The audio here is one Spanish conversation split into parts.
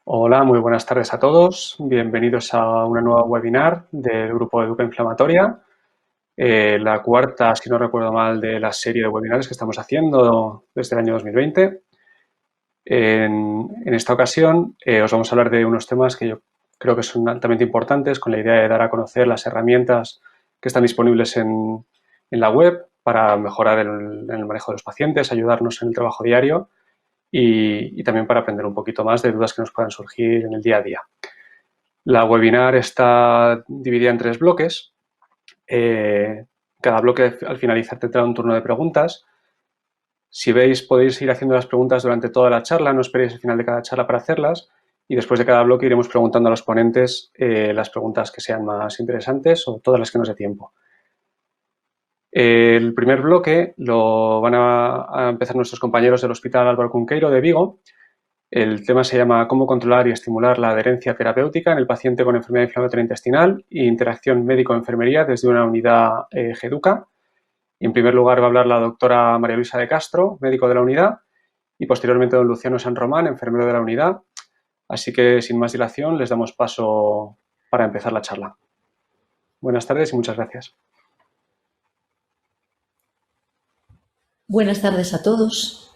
Hola, muy buenas tardes a todos. Bienvenidos a una nueva webinar del grupo Educa Inflamatoria, la cuarta, si no recuerdo mal, de la serie de webinars que estamos haciendo desde el año 2020. En esta ocasión os vamos a hablar de unos temas que yo creo que son altamente importantes, con la idea de dar a conocer las herramientas que están disponibles en la web para mejorar el manejo de los pacientes, ayudarnos en el trabajo diario y también para aprender un poquito más de dudas que nos puedan surgir en el día a día. La webinar está dividida en 3 bloques. Cada bloque al finalizar tendrá un turno de preguntas. Si veis, podéis ir haciendo las preguntas durante toda la charla, no esperéis al final de cada charla para hacerlas y después de cada bloque iremos preguntando a los ponentes las preguntas que sean más interesantes o todas las que nos dé tiempo. El primer bloque lo van a empezar nuestros compañeros del Hospital Álvaro Cunqueiro de Vigo. El tema se llama Cómo controlar y estimular la adherencia terapéutica en el paciente con enfermedad inflamatoria intestinal e interacción médico-enfermería desde una unidad GEDUCA. En primer lugar va a hablar la doctora María Luisa de Castro, médico de la unidad, y posteriormente don Luciano San Román, enfermero de la unidad. Así que, sin más dilación, les damos paso para empezar la charla. Buenas tardes y muchas gracias. Buenas tardes a todos.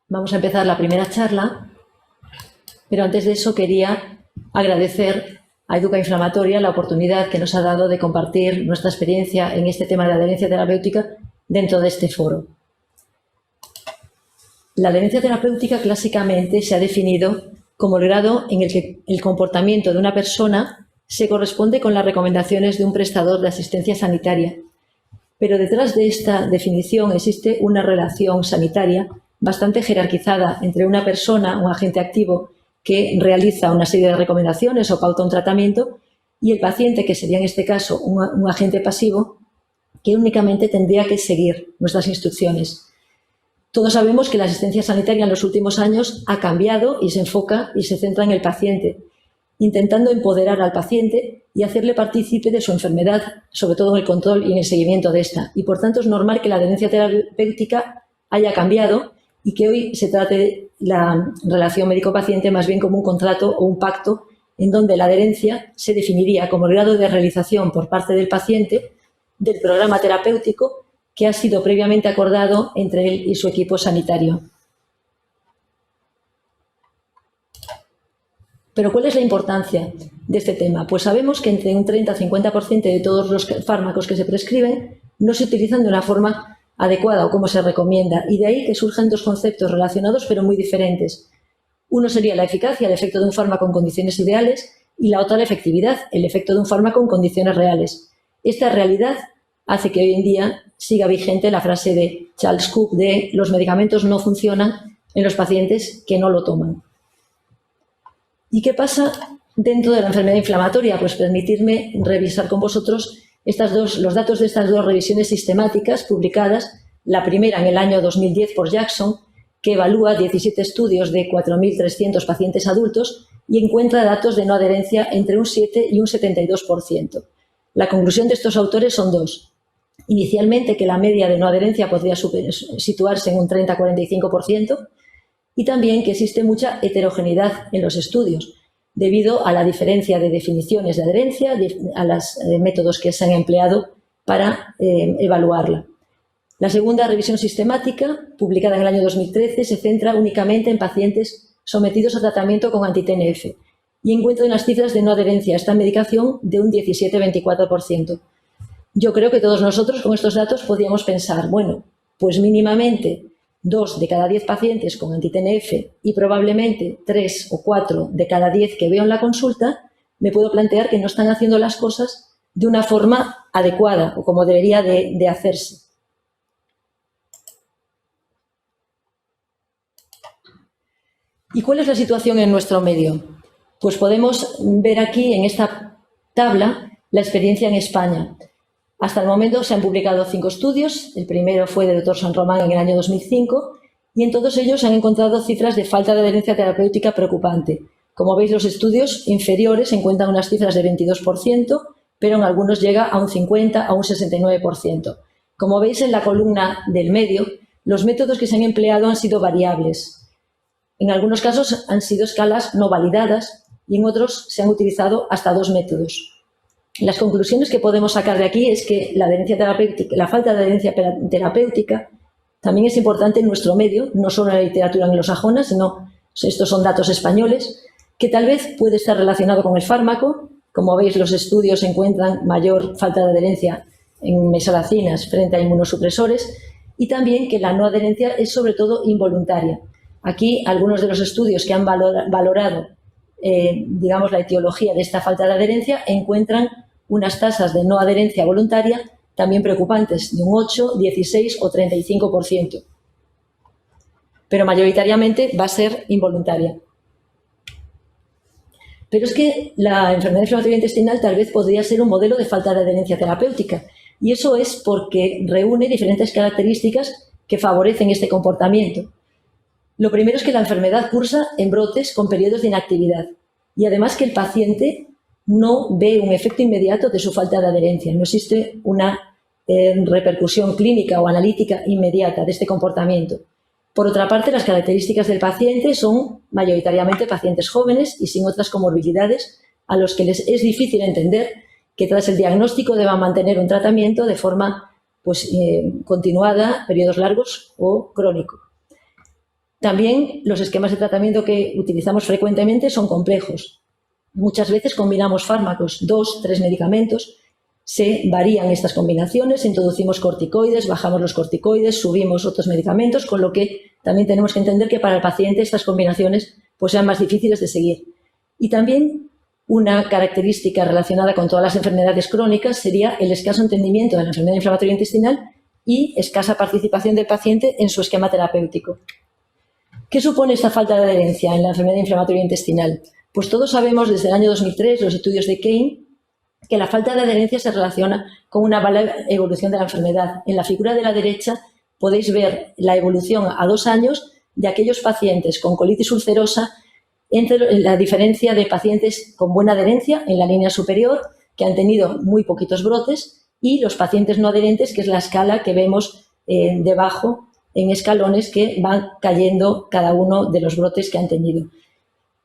Vamos a empezar la primera charla, pero antes de eso quería agradecer a Educa Inflamatoria la oportunidad que nos ha dado de compartir nuestra experiencia en este tema de adherencia terapéutica dentro de este foro. La adherencia terapéutica clásicamente se ha definido como el grado en el que el comportamiento de una persona se corresponde con las recomendaciones de un prestador de asistencia sanitaria. Pero detrás de esta definición existe una relación sanitaria bastante jerarquizada entre una persona, un agente activo, que realiza una serie de recomendaciones o pauta un tratamiento, y el paciente, que sería en este caso un agente pasivo, que únicamente tendría que seguir nuestras instrucciones. Todos sabemos que la asistencia sanitaria en los últimos años ha cambiado y se enfoca y se centra en el paciente, intentando empoderar al paciente y hacerle partícipe de su enfermedad, sobre todo en el control y en el seguimiento de esta. Y por tanto es normal que la adherencia terapéutica haya cambiado y que hoy se trate la relación médico-paciente más bien como un contrato o un pacto en donde la adherencia se definiría como el grado de realización por parte del paciente del programa terapéutico que ha sido previamente acordado entre él y su equipo sanitario. Pero ¿cuál es la importancia de este tema? Pues sabemos que entre un 30 y 50% de todos los fármacos que se prescriben no se utilizan de una forma adecuada o como se recomienda, y de ahí que surjan dos conceptos relacionados pero muy diferentes. Uno sería la eficacia, el efecto de un fármaco en condiciones ideales, y la otra la efectividad, el efecto de un fármaco en condiciones reales. Esta realidad hace que hoy en día siga vigente la frase de Charles Cook de los medicamentos no funcionan en los pacientes que no lo toman. ¿Y qué pasa dentro de la enfermedad inflamatoria? Pues permitirme revisar con vosotros los datos de estas dos revisiones sistemáticas publicadas, la primera en el año 2010 por Jackson, que evalúa 17 estudios de 4.300 pacientes adultos y encuentra datos de no adherencia entre un 7 y un 72%. La conclusión de estos autores son dos. Inicialmente, que la media de no adherencia podría situarse en un 30-45%, y también que existe mucha heterogeneidad en los estudios, debido a la diferencia de definiciones de adherencia, a los métodos que se han empleado para evaluarla. La segunda revisión sistemática, publicada en el año 2013, se centra únicamente en pacientes sometidos a tratamiento con anti-TNF y encuentra unas cifras de no adherencia a esta medicación de un 17-24%. Yo creo que todos nosotros con estos datos podríamos pensar, bueno, pues mínimamente 2 de cada 10 pacientes con anti-TNF y probablemente 3 o 4 de cada 10 que veo en la consulta, me puedo plantear que no están haciendo las cosas de una forma adecuada o como debería de hacerse. ¿Y cuál es la situación en nuestro medio? Pues podemos ver aquí en esta tabla la experiencia en España. Hasta el momento se han publicado 5 estudios, el primero fue del Dr. San Román en el año 2005, y en todos ellos se han encontrado cifras de falta de adherencia terapéutica preocupante. Como veis, los estudios inferiores encuentran unas cifras de 22%, pero en algunos llega a un 50, a un 69%. Como veis en la columna del medio, los métodos que se han empleado han sido variables. En algunos casos han sido escalas no validadas y en otros se han utilizado hasta 2 métodos. Las conclusiones que podemos sacar de aquí es que la falta de adherencia terapéutica también es importante en nuestro medio, no solo en la literatura anglosajona, sino, estos son datos españoles, que tal vez puede estar relacionado con el fármaco. Como veis, los estudios encuentran mayor falta de adherencia en mesalacinas frente a inmunosupresores, y también que la no adherencia es sobre todo involuntaria. Aquí algunos de los estudios que han valorado digamos, la etiología de esta falta de adherencia encuentran unas tasas de no adherencia voluntaria también preocupantes, de un 8, 16 o 35%. Pero mayoritariamente va a ser involuntaria. Pero es que la enfermedad inflamatoria intestinal tal vez podría ser un modelo de falta de adherencia terapéutica. Y eso es porque reúne diferentes características que favorecen este comportamiento. Lo primero es que la enfermedad cursa en brotes con periodos de inactividad. Y además que el paciente no ve un efecto inmediato de su falta de adherencia. No existe una repercusión clínica o analítica inmediata de este comportamiento. Por otra parte, las características del paciente son mayoritariamente pacientes jóvenes y sin otras comorbilidades a los que les es difícil entender que tras el diagnóstico deban mantener un tratamiento de forma continuada, periodos largos o crónico. También los esquemas de tratamiento que utilizamos frecuentemente son complejos. Muchas veces combinamos fármacos, 2, 3 medicamentos, se varían estas combinaciones, introducimos corticoides, bajamos los corticoides, subimos otros medicamentos, con lo que también tenemos que entender que para el paciente estas combinaciones sean más difíciles de seguir. Y también una característica relacionada con todas las enfermedades crónicas sería el escaso entendimiento de la enfermedad inflamatoria intestinal y escasa participación del paciente en su esquema terapéutico. ¿Qué supone esta falta de adherencia en la enfermedad inflamatoria intestinal? Pues todos sabemos desde el año 2003, los estudios de Kane, que la falta de adherencia se relaciona con una mala evolución de la enfermedad. En la figura de la derecha podéis ver la evolución a 2 años de aquellos pacientes con colitis ulcerosa entre la diferencia de pacientes con buena adherencia en la línea superior, que han tenido muy poquitos brotes, y los pacientes no adherentes, que es la escala que vemos debajo en escalones que van cayendo cada uno de los brotes que han tenido.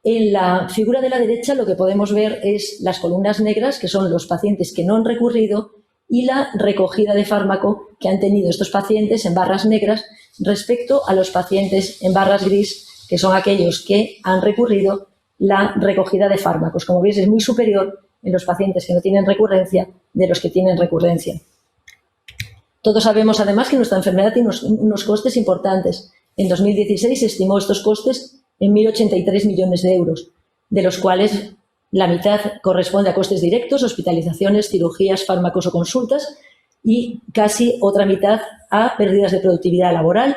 En la figura de la derecha lo que podemos ver es las columnas negras, que son los pacientes que no han recurrido, y la recogida de fármaco que han tenido estos pacientes en barras negras respecto a los pacientes en barras gris, que son aquellos que han recurrido. La recogida de fármacos, como veis, es muy superior en los pacientes que no tienen recurrencia de los que tienen recurrencia. Todos sabemos, además, que nuestra enfermedad tiene unos costes importantes. En 2016 se estimó estos costes en 1.083 millones de euros, de los cuales la mitad corresponde a costes directos, hospitalizaciones, cirugías, fármacos o consultas, y casi otra mitad a pérdidas de productividad laboral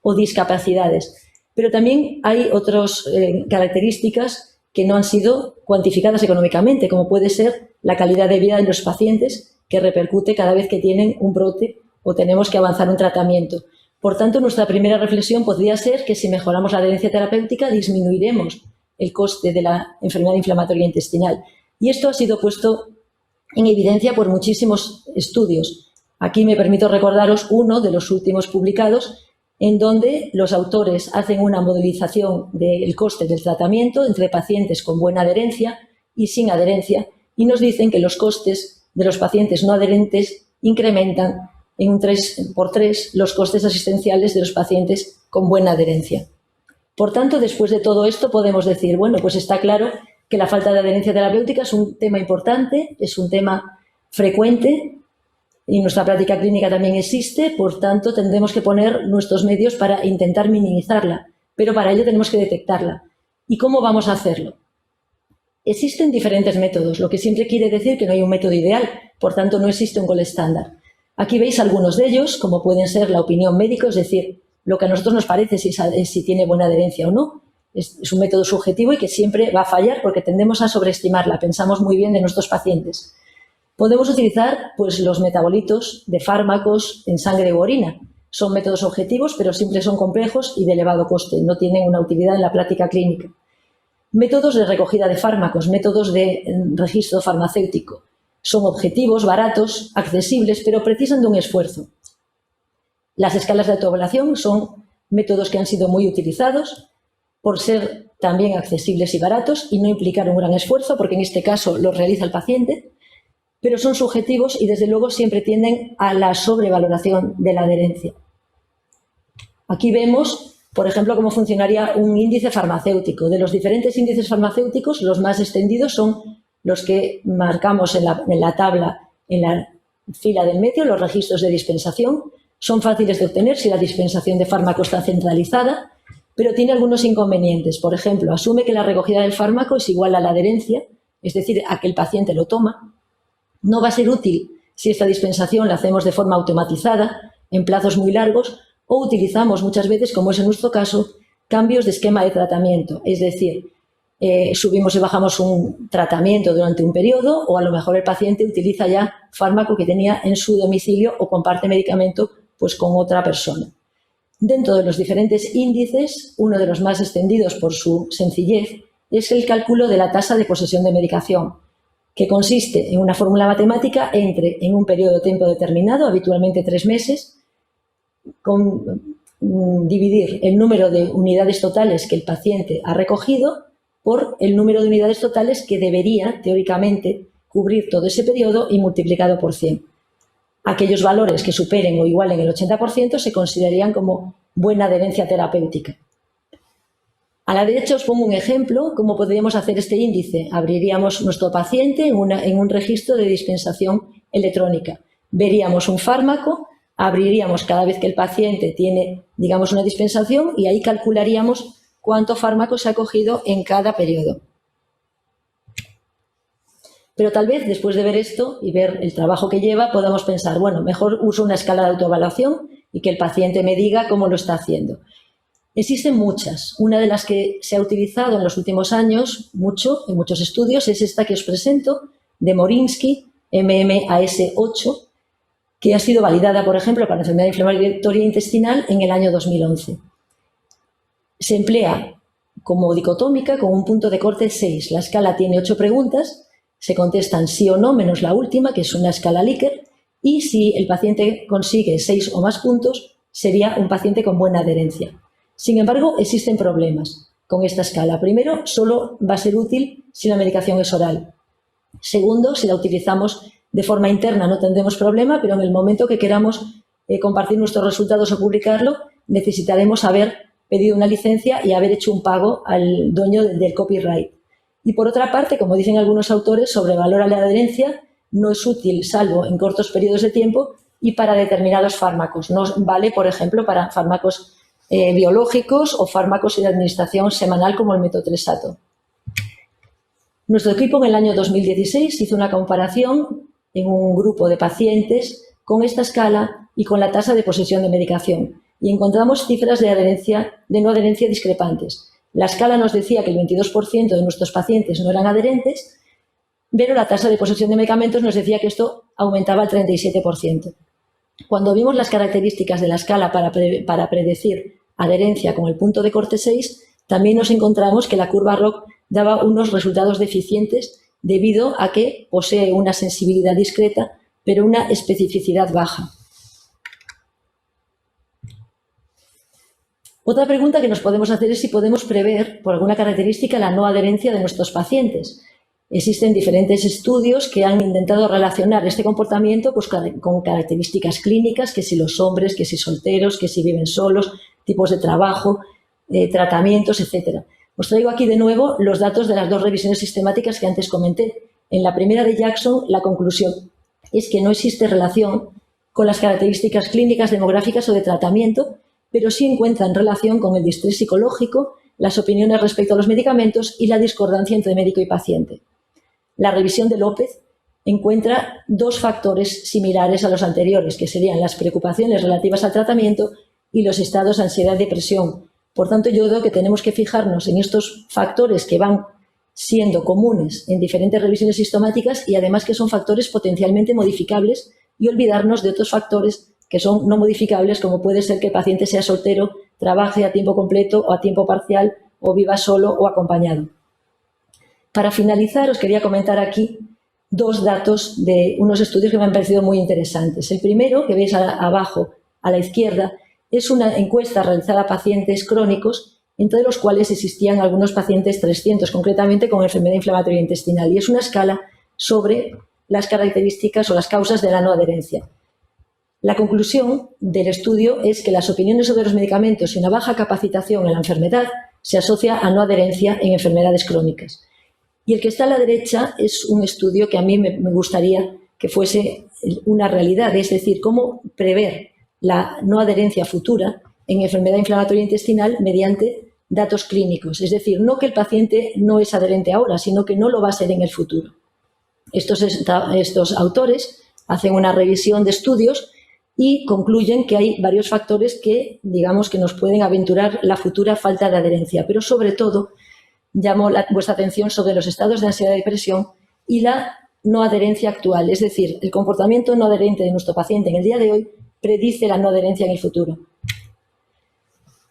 o discapacidades. Pero también hay otras características que no han sido cuantificadas económicamente, como puede ser la calidad de vida de los pacientes, que repercute cada vez que tienen un brote o tenemos que avanzar un tratamiento. Por tanto, nuestra primera reflexión podría ser que si mejoramos la adherencia terapéutica, disminuiremos el coste de la enfermedad inflamatoria intestinal. Y esto ha sido puesto en evidencia por muchísimos estudios. Aquí me permito recordaros uno de los últimos publicados, en donde los autores hacen una modelización del coste del tratamiento entre pacientes con buena adherencia y sin adherencia, y nos dicen que los costes de los pacientes no adherentes incrementan en un 3x3 los costes asistenciales de los pacientes con buena adherencia. Por tanto, después de todo esto podemos decir, bueno, pues está claro que la falta de adherencia terapéutica es un tema importante, es un tema frecuente, y nuestra práctica clínica también existe, por tanto tendremos que poner nuestros medios para intentar minimizarla, pero para ello tenemos que detectarla. ¿Y cómo vamos a hacerlo? Existen diferentes métodos, lo que siempre quiere decir que no hay un método ideal, por tanto no existe un gol estándar. Aquí veis algunos de ellos, como pueden ser la opinión médica, es decir, lo que a nosotros nos parece si tiene buena adherencia o no. Es un método subjetivo y que siempre va a fallar porque tendemos a sobreestimarla, pensamos muy bien de nuestros pacientes. Podemos utilizar los metabolitos de fármacos en sangre u orina. Son métodos objetivos, pero siempre son complejos y de elevado coste, no tienen una utilidad en la práctica clínica. Métodos de recogida de fármacos, métodos de registro farmacéutico. Son objetivos, baratos, accesibles, pero precisan de un esfuerzo. Las escalas de autoevaluación son métodos que han sido muy utilizados por ser también accesibles y baratos y no implicar un gran esfuerzo, porque en este caso lo realiza el paciente, pero son subjetivos y desde luego siempre tienden a la sobrevaloración de la adherencia. Aquí vemos, por ejemplo, cómo funcionaría un índice farmacéutico. De los diferentes índices farmacéuticos, los más extendidos son los que marcamos en la tabla, en la fila del medio, los registros de dispensación. Son fáciles de obtener si la dispensación de fármacos está centralizada, pero tiene algunos inconvenientes. Por ejemplo, asume que la recogida del fármaco es igual a la adherencia, es decir, a que el paciente lo toma. No va a ser útil si esta dispensación la hacemos de forma automatizada, en plazos muy largos, o utilizamos muchas veces, como es en nuestro caso, cambios de esquema de tratamiento. Es decir, subimos y bajamos un tratamiento durante un periodo o a lo mejor el paciente utiliza ya fármaco que tenía en su domicilio o comparte medicamento pues, con otra persona. Dentro de los diferentes índices, uno de los más extendidos por su sencillez es el cálculo de la tasa de posesión de medicación, que consiste en una fórmula matemática entre en un periodo de tiempo determinado, habitualmente 3 meses, dividir el número de unidades totales que el paciente ha recogido por el número de unidades totales que debería, teóricamente, cubrir todo ese periodo y multiplicado por 100. Aquellos valores que superen o igualen el 80% se considerarían como buena adherencia terapéutica. A la derecha os pongo un ejemplo, cómo podríamos hacer este índice. Abriríamos nuestro paciente en un registro de dispensación electrónica. Veríamos un fármaco, abriríamos cada vez que el paciente tiene, digamos, una dispensación y ahí calcularíamos cuánto fármaco se ha cogido en cada periodo. Pero tal vez después de ver esto y ver el trabajo que lleva, podamos pensar, bueno, mejor uso una escala de autoevaluación y que el paciente me diga cómo lo está haciendo. Existen muchas. Una de las que se ha utilizado en los últimos años mucho, en muchos estudios, es esta que os presento, de Morinsky, MMAS8, que ha sido validada, por ejemplo, para enfermedad inflamatoria intestinal en el año 2011. Se emplea como dicotómica con un punto de corte 6. La escala tiene 8 preguntas, se contestan sí o no, menos la última, que es una escala Likert, y si el paciente consigue 6 o más puntos, sería un paciente con buena adherencia. Sin embargo, existen problemas con esta escala. Primero, solo va a ser útil si la medicación es oral. Segundo, si la utilizamos de forma interna no tendremos problema, pero en el momento que queramos compartir nuestros resultados o publicarlo, necesitaremos haber pedido una licencia y haber hecho un pago al dueño del copyright. Y por otra parte, como dicen algunos autores, sobrevalora la adherencia, no es útil salvo en cortos periodos de tiempo y para determinados fármacos. No vale, por ejemplo, para fármacos biológicos o fármacos de administración semanal como el metotrexato. Nuestro equipo en el año 2016 hizo una comparación en un grupo de pacientes con esta escala y con la tasa de posesión de medicación y encontramos cifras de no adherencia discrepantes. La escala nos decía que el 22% de nuestros pacientes no eran adherentes, pero la tasa de posesión de medicamentos nos decía que esto aumentaba al 37%. Cuando vimos las características de la escala para predecir adherencia con el punto de corte 6, también nos encontramos que la curva ROC daba unos resultados deficientes debido a que posee una sensibilidad discreta, pero una especificidad baja. Otra pregunta que nos podemos hacer es si podemos prever, por alguna característica, la no adherencia de nuestros pacientes. Existen diferentes estudios que han intentado relacionar este comportamiento pues, con características clínicas, que si los hombres, que si solteros, que si viven solos, tipos de trabajo, tratamientos, etc. Os traigo aquí de nuevo los datos de las 2 revisiones sistemáticas que antes comenté. En la primera de Jackson, la conclusión es que no existe relación con las características clínicas, demográficas o de tratamiento, pero sí encuentran relación con el distrés psicológico, las opiniones respecto a los medicamentos y la discordancia entre médico y paciente. La revisión de López encuentra 2 factores similares a los anteriores, que serían las preocupaciones relativas al tratamiento y los estados de ansiedad y depresión. Por tanto, yo creo que tenemos que fijarnos en estos factores que van siendo comunes en diferentes revisiones sistemáticas y además que son factores potencialmente modificables y olvidarnos de otros factores que son no modificables, como puede ser que el paciente sea soltero, trabaje a tiempo completo o a tiempo parcial o viva solo o acompañado. Para finalizar, os quería comentar aquí 2 datos de unos estudios que me han parecido muy interesantes. El primero, que veis abajo a la izquierda, es una encuesta realizada a pacientes crónicos, entre los cuales existían algunos pacientes 300, concretamente con enfermedad inflamatoria intestinal. Y es una escala sobre las características o las causas de la no adherencia. La conclusión del estudio es que las opiniones sobre los medicamentos y una baja capacitación en la enfermedad se asocia a no adherencia en enfermedades crónicas. Y el que está a la derecha es un estudio que a mí me gustaría que fuese una realidad, es decir, cómo prever la no adherencia futura en enfermedad inflamatoria intestinal mediante datos clínicos. Es decir, no que el paciente no es adherente ahora, sino que no lo va a ser en el futuro. Estos autores hacen una revisión de estudios y concluyen que hay varios factores que, digamos, que nos pueden aventurar la futura falta de adherencia, pero sobre todo llamo vuestra atención sobre los estados de ansiedad y depresión y la no adherencia actual, es decir, el comportamiento no adherente de nuestro paciente en el día de hoy predice la no adherencia en el futuro.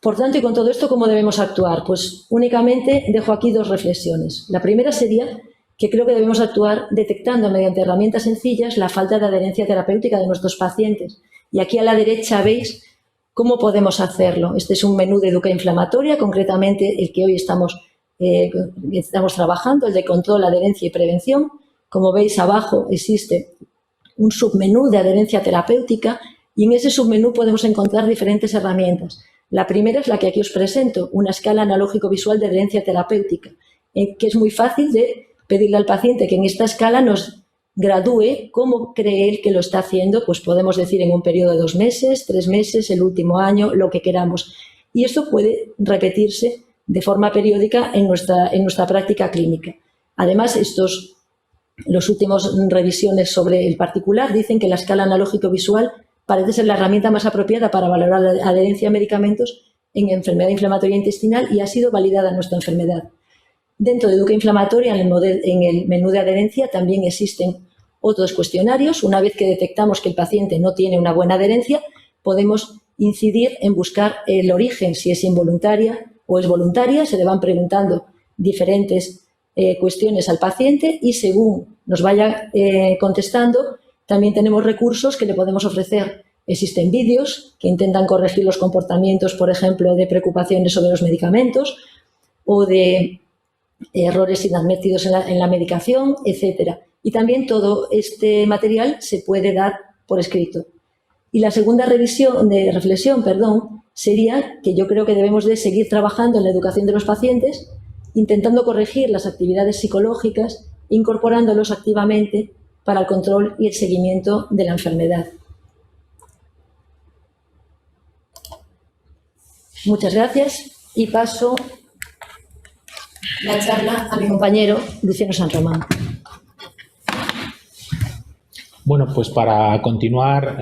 Por tanto, y con todo esto, ¿cómo debemos actuar? Pues únicamente dejo aquí dos reflexiones. La primera sería que creo que debemos actuar detectando mediante herramientas sencillas la falta de adherencia terapéutica de nuestros pacientes. Y aquí a la derecha veis cómo podemos hacerlo. Este es un menú de educación inflamatoria, concretamente el que hoy estamos trabajando, el de control, adherencia y prevención. Como veis abajo existe un submenú de adherencia terapéutica y en ese submenú podemos encontrar diferentes herramientas. La primera es la que aquí os presento, una escala analógico-visual de adherencia terapéutica, que es muy fácil de pedirle al paciente que en esta escala nos gradúe cómo cree él que lo está haciendo, pues podemos decir en un periodo de 2 meses, 3 meses, el último año, lo que queramos. Y esto puede repetirse de forma periódica en nuestra práctica clínica. Además, los últimos revisiones sobre el particular dicen que la escala analógico-visual parece ser la herramienta más apropiada para valorar la adherencia a medicamentos en enfermedad inflamatoria intestinal y ha sido validada en nuestra enfermedad. Dentro de educación inflamatoria, en el menú de adherencia, también existen otros cuestionarios. Una vez que detectamos que el paciente no tiene una buena adherencia, podemos incidir en buscar el origen, si es involuntaria o es voluntaria. Se le van preguntando diferentes cuestiones al paciente y según nos vaya contestando, también tenemos recursos que le podemos ofrecer. Existen vídeos que intentan corregir los comportamientos, por ejemplo, de preocupaciones sobre los medicamentos o de errores inadvertidos en la medicación, etcétera. Y también todo este material se puede dar por escrito. Y la segunda reflexión, sería que yo creo que debemos de seguir trabajando en la educación de los pacientes, intentando corregir las actividades psicológicas, incorporándolos activamente para el control y el seguimiento de la enfermedad. Muchas gracias y paso la charla a mi compañero Luciano San Román. Bueno, pues para continuar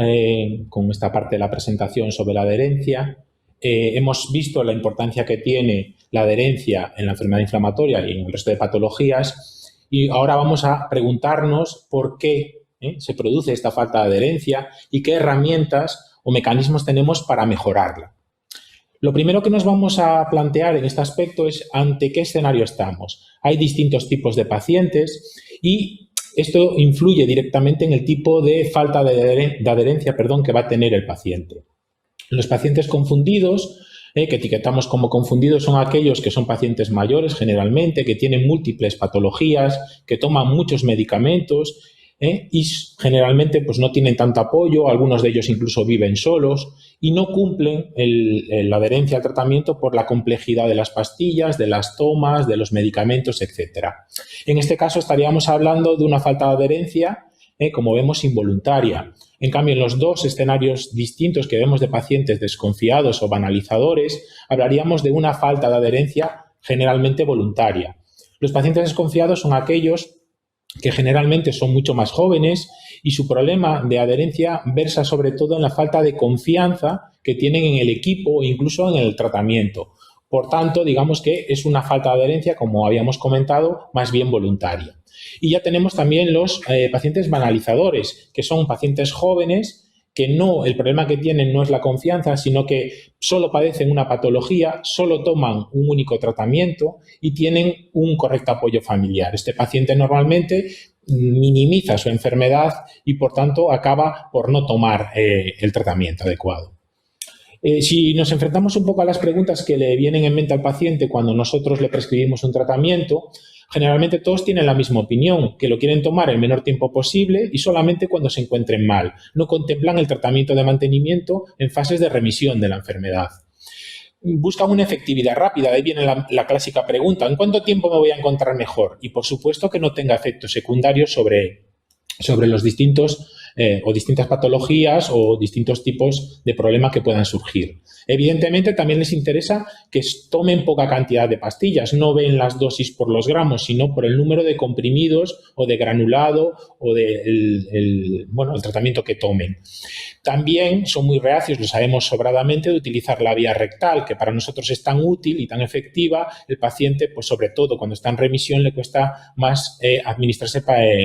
con esta parte de la presentación sobre la adherencia, hemos visto la importancia que tiene la adherencia en la enfermedad inflamatoria y en el resto de patologías y ahora vamos a preguntarnos por qué se produce esta falta de adherencia y qué herramientas o mecanismos tenemos para mejorarla. Lo primero que nos vamos a plantear en este aspecto es ante qué escenario estamos. Hay distintos tipos de pacientes y esto influye directamente en el tipo de falta de adherencia que va a tener el paciente. Los pacientes confundidos, que etiquetamos como confundidos, son aquellos que son pacientes mayores generalmente, que tienen múltiples patologías, que toman muchos medicamentos y generalmente pues, no tienen tanto apoyo, algunos de ellos incluso viven solos y no cumplen la adherencia al tratamiento por la complejidad de las pastillas, de las tomas, de los medicamentos, etc. En este caso estaríamos hablando de una falta de adherencia, como vemos, involuntaria. En cambio, en los dos escenarios distintos que vemos de pacientes desconfiados o banalizadores, hablaríamos de una falta de adherencia generalmente voluntaria. Los pacientes desconfiados son aquellos que generalmente son mucho más jóvenes y su problema de adherencia versa sobre todo en la falta de confianza que tienen en el equipo e incluso en el tratamiento. Por tanto, digamos que es una falta de adherencia, como habíamos comentado, más bien voluntaria. Y ya tenemos también los pacientes banalizadores, que son pacientes jóvenes que el problema que tienen no es la confianza, sino que solo padecen una patología, solo toman un único tratamiento y tienen un correcto apoyo familiar. Este paciente normalmente minimiza su enfermedad y, por tanto, acaba por no tomar el tratamiento adecuado. Si nos enfrentamos un poco a las preguntas que le vienen en mente al paciente cuando nosotros le prescribimos un tratamiento, generalmente todos tienen la misma opinión, que lo quieren tomar el menor tiempo posible y solamente cuando se encuentren mal. No contemplan el tratamiento de mantenimiento en fases de remisión de la enfermedad. Buscan una efectividad rápida, de ahí viene la clásica pregunta, ¿en cuánto tiempo me voy a encontrar mejor? Y por supuesto que no tenga efectos secundarios sobre los distintos o distintas patologías o distintos tipos de problemas que puedan surgir. Evidentemente, también les interesa que tomen poca cantidad de pastillas, no ven las dosis por los gramos, sino por el número de comprimidos o de granulado o el tratamiento que tomen. También son muy reacios, lo sabemos sobradamente, de utilizar la vía rectal, que para nosotros es tan útil y tan efectiva. El paciente, pues sobre todo cuando está en remisión, le cuesta más administrarse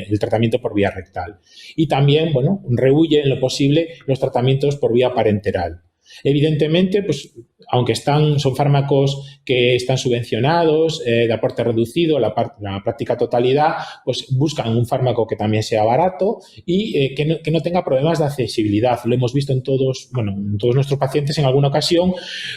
el tratamiento por vía rectal. Y también, rehuye en lo posible los tratamientos por vía parenteral. Evidentemente, pues, aunque son fármacos que están subvencionados, de aporte reducido, la práctica totalidad, pues buscan un fármaco que también sea barato y que no tenga problemas de accesibilidad. Lo hemos visto en todos nuestros pacientes en alguna ocasión,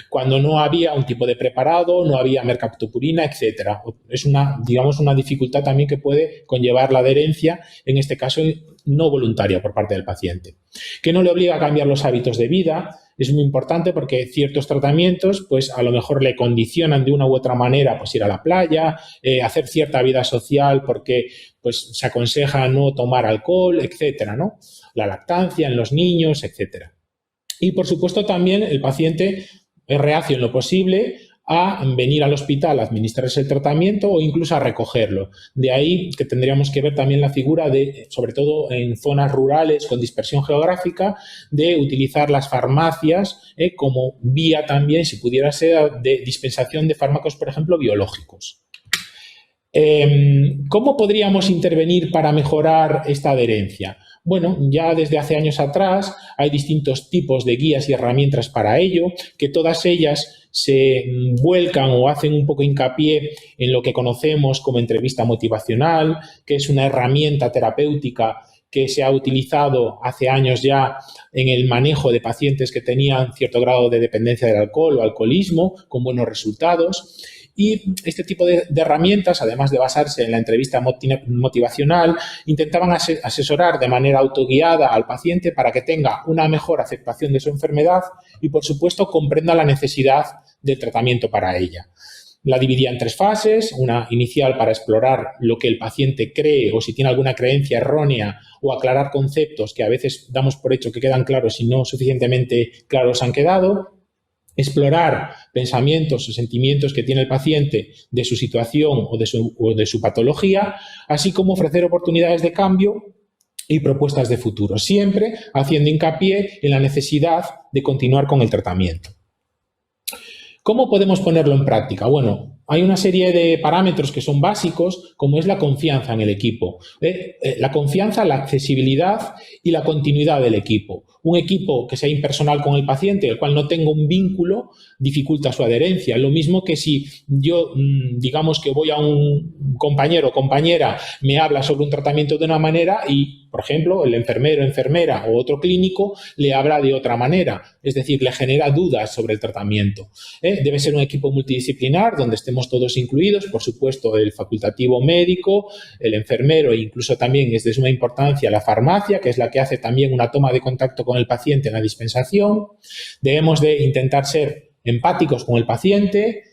cuando no había un tipo de preparado, no había mercaptopurina, etcétera. Es una dificultad también que puede conllevar la adherencia, en este caso no voluntaria por parte del paciente. Que no le obliga a cambiar los hábitos de vida. Es muy importante porque ciertos tratamientos, pues a lo mejor le condicionan de una u otra manera, pues ir a la playa, hacer cierta vida social porque pues se aconseja no tomar alcohol, etcétera, ¿no? La lactancia en los niños, etcétera. Y por supuesto también el paciente es reacio en lo posible a venir al hospital a administrarse el tratamiento o incluso a recogerlo. De ahí que tendríamos que ver también la figura de, sobre todo en zonas rurales con dispersión geográfica, de utilizar las farmacias como vía también, si pudiera ser, de dispensación de fármacos, por ejemplo, biológicos. ¿Cómo podríamos intervenir para mejorar esta adherencia? Bueno, ya desde hace años atrás hay distintos tipos de guías y herramientas para ello, que todas ellas se vuelcan o hacen un poco hincapié en lo que conocemos como entrevista motivacional, que es una herramienta terapéutica que se ha utilizado hace años ya en el manejo de pacientes que tenían cierto grado de dependencia del alcohol o alcoholismo, con buenos resultados. Y este tipo de herramientas, además de basarse en la entrevista motivacional, intentaban asesorar de manera autoguiada al paciente para que tenga una mejor aceptación de su enfermedad y, por supuesto, comprenda la necesidad del tratamiento para ella. La dividía en 3 fases, una inicial para explorar lo que el paciente cree o si tiene alguna creencia errónea o aclarar conceptos que a veces damos por hecho que quedan claros y no suficientemente claros han quedado. Explorar pensamientos o sentimientos que tiene el paciente de su situación o de su patología, así como ofrecer oportunidades de cambio y propuestas de futuro, siempre haciendo hincapié en la necesidad de continuar con el tratamiento. ¿Cómo podemos ponerlo en práctica? Bueno, hay una serie de parámetros que son básicos, como es la confianza en el equipo. La confianza, la accesibilidad y la continuidad del equipo. Un equipo que sea impersonal con el paciente, el cual no tenga un vínculo, dificulta su adherencia. Lo mismo que si yo, digamos que voy a un compañero o compañera, me habla sobre un tratamiento de una manera y, por ejemplo, el enfermero, enfermera o otro clínico le habla de otra manera. Es decir, le genera dudas sobre el tratamiento. Debe ser un equipo multidisciplinar donde estemos todos incluidos, por supuesto, el facultativo médico, el enfermero e incluso también es de suma importancia la farmacia, que es la que hace también una toma de contacto con el paciente en la dispensación. Debemos de intentar ser empáticos con el paciente.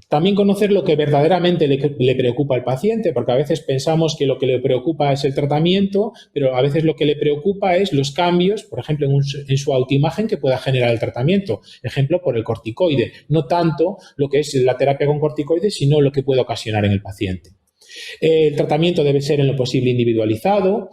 También conocer lo que verdaderamente le preocupa al paciente, porque a veces pensamos que lo que le preocupa es el tratamiento, pero a veces lo que le preocupa es los cambios, por ejemplo, en su autoimagen que pueda generar el tratamiento. Ejemplo, por el corticoide. No tanto lo que es la terapia con corticoides, sino lo que puede ocasionar en el paciente. El tratamiento debe ser en lo posible individualizado.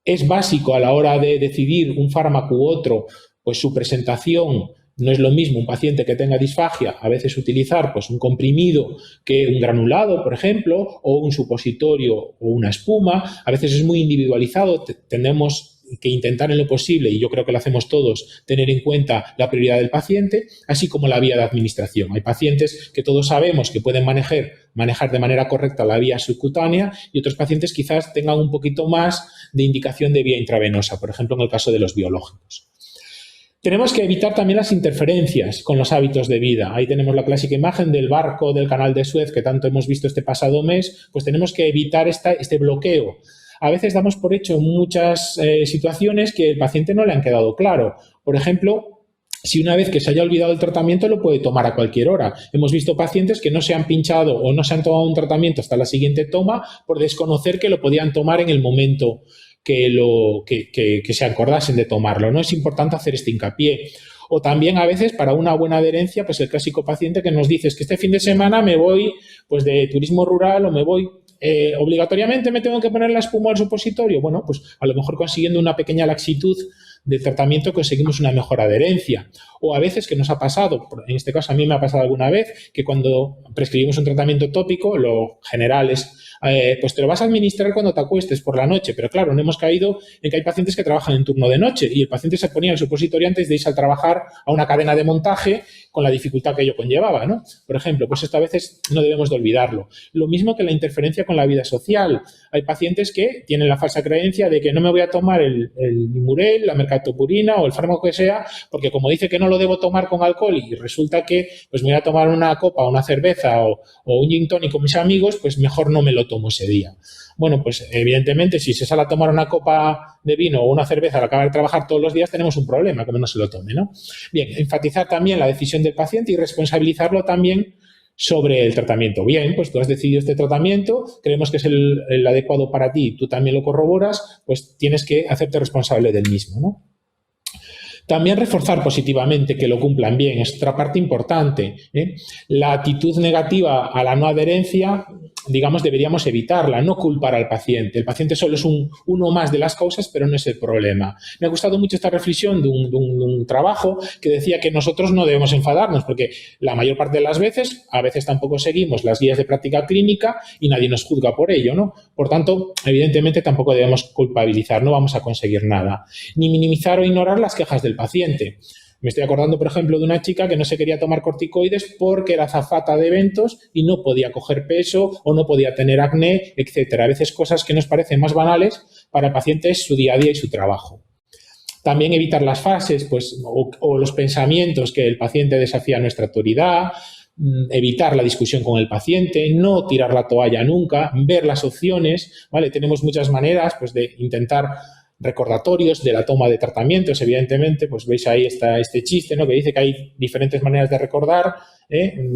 Es básico a la hora de decidir un fármaco u otro, pues su presentación. No es lo mismo un paciente que tenga disfagia, a veces utilizar pues, un comprimido que un granulado, por ejemplo, o un supositorio o una espuma. A veces es muy individualizado, tenemos que intentar en lo posible, y yo creo que lo hacemos todos, tener en cuenta la prioridad del paciente, así como la vía de administración. Hay pacientes que todos sabemos que pueden manejar de manera correcta la vía subcutánea y otros pacientes quizás tengan un poquito más de indicación de vía intravenosa, por ejemplo, en el caso de los biológicos. Tenemos que evitar también las interferencias con los hábitos de vida. Ahí tenemos la clásica imagen del barco del canal de Suez que tanto hemos visto este pasado mes. Pues tenemos que evitar este bloqueo. A veces damos por hecho en muchas situaciones que el paciente no le han quedado claro. Por ejemplo, si una vez que se haya olvidado el tratamiento lo puede tomar a cualquier hora. Hemos visto pacientes que no se han pinchado o no se han tomado un tratamiento hasta la siguiente toma por desconocer que lo podían tomar en el momento que se acordasen de tomarlo, ¿no? Es importante hacer este hincapié. O también a veces para una buena adherencia, pues el clásico paciente que nos dice es que este fin de semana me voy pues de turismo rural o me voy obligatoriamente me tengo que poner la espuma al supositorio. Bueno, pues a lo mejor consiguiendo una pequeña laxitud del tratamiento conseguimos una mejor adherencia. O a veces que nos ha pasado, en este caso a mí me ha pasado alguna vez, que cuando prescribimos un tratamiento tópico, lo general es pues te lo vas a administrar cuando te acuestes por la noche, pero claro, no hemos caído en que hay pacientes que trabajan en turno de noche y el paciente se ponía el supositorio antes de irse al trabajar a una cadena de montaje con la dificultad que ello conllevaba, ¿no? Por ejemplo, pues esto a veces no debemos de olvidarlo. Lo mismo que la interferencia con la vida social. Hay pacientes que tienen la falsa creencia de que no me voy a tomar el Limurel, la mercaptopurina o el fármaco que sea, porque como dice que no lo debo tomar con alcohol y resulta que pues me voy a tomar una copa, una cerveza o un gin tonic con mis amigos, pues mejor no me lo tomo ese día. Bueno, pues evidentemente si se sale a tomar una copa de vino o una cerveza al acabar de trabajar todos los días tenemos un problema, como no se lo tome, ¿no? Bien, enfatizar también la decisión del paciente y responsabilizarlo también sobre el tratamiento. Bien, pues tú has decidido este tratamiento, creemos que es el adecuado para ti, tú también lo corroboras, pues tienes que hacerte responsable del mismo, ¿no? También reforzar positivamente que lo cumplan bien, es otra parte importante, ¿eh? La actitud negativa a la no adherencia, digamos, deberíamos evitarla, no culpar al paciente. El paciente solo es uno más de las causas, pero no es el problema. Me ha gustado mucho esta reflexión de un trabajo que decía que nosotros no debemos enfadarnos, porque la mayor parte de las veces, a veces tampoco seguimos las guías de práctica clínica y nadie nos juzga por ello, ¿no? Por tanto, evidentemente tampoco debemos culpabilizar, no vamos a conseguir nada. Ni minimizar o ignorar las quejas del paciente. Me estoy acordando, por ejemplo, de una chica que no se quería tomar corticoides porque era azafata de eventos y no podía coger peso o no podía tener acné, etcétera. A veces cosas que nos parecen más banales para el paciente es su día a día y su trabajo. También evitar las fases pues, o los pensamientos que el paciente desafía nuestra autoridad, evitar la discusión con el paciente, no tirar la toalla nunca, ver las opciones, ¿vale? Tenemos muchas maneras pues, de intentar recordatorios de la toma de tratamientos, evidentemente, pues veis ahí este chiste, ¿no? Que dice que hay diferentes maneras de recordar,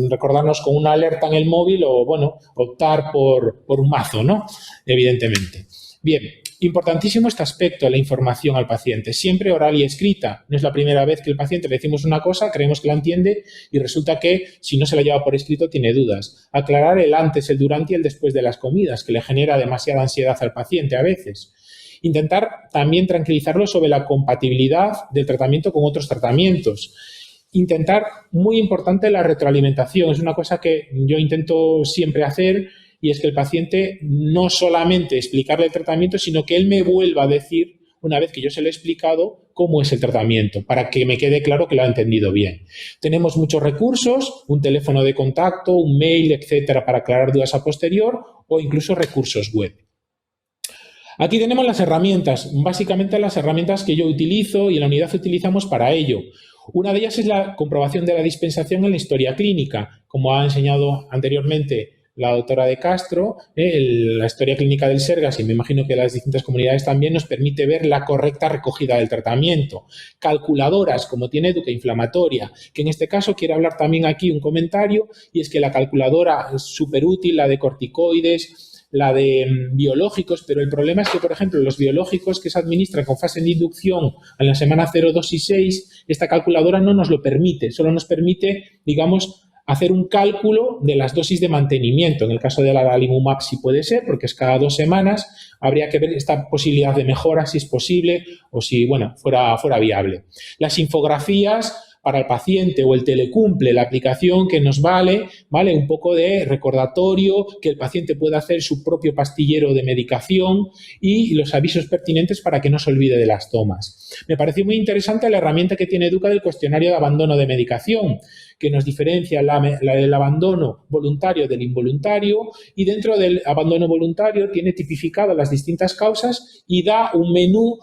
recordarnos con una alerta en el móvil o, bueno, optar por un mazo, ¿no? Evidentemente. Bien, importantísimo este aspecto, la información al paciente, siempre oral y escrita. No es la primera vez que el paciente le decimos una cosa, creemos que la entiende y resulta que si no se la lleva por escrito tiene dudas. Aclarar el antes, el durante y el después de las comidas, que le genera demasiada ansiedad al paciente a veces. Intentar también tranquilizarlo sobre la compatibilidad del tratamiento con otros tratamientos. Intentar, muy importante, la retroalimentación. Es una cosa que yo intento siempre hacer y es que el paciente no solamente explicarle el tratamiento, sino que él me vuelva a decir, una vez que yo se lo he explicado, cómo es el tratamiento, para que me quede claro que lo ha entendido bien. Tenemos muchos recursos, un teléfono de contacto, un mail, etcétera, para aclarar dudas a posterior o incluso recursos web. Aquí tenemos las herramientas, básicamente las herramientas que yo utilizo y en la unidad utilizamos para ello. Una de ellas es la comprobación de la dispensación en la historia clínica, como ha enseñado anteriormente la doctora de Castro, la historia clínica del Sergas y me imagino que las distintas comunidades también nos permite ver la correcta recogida del tratamiento. Calculadoras como tiene Educa Inflamatoria, que en este caso quiero hablar también aquí un comentario y es que la calculadora es súper útil, la de corticoides, la de biológicos, pero el problema es que, por ejemplo, los biológicos que se administran con fase de inducción en la semana 0, 2 y 6, esta calculadora no nos lo permite, solo nos permite, digamos, hacer un cálculo de las dosis de mantenimiento. En el caso de la adalimumab sí puede ser, porque es cada 2 semanas, habría que ver esta posibilidad de mejora, si es posible o si, bueno, fuera viable. Las infografías para el paciente o el telecumple, la aplicación que nos vale un poco de recordatorio, que el paciente pueda hacer su propio pastillero de medicación y los avisos pertinentes para que no se olvide de las tomas. Me pareció muy interesante la herramienta que tiene Educa del cuestionario de abandono de medicación, que nos diferencia el abandono voluntario del involuntario y dentro del abandono voluntario tiene tipificadas las distintas causas y da un menú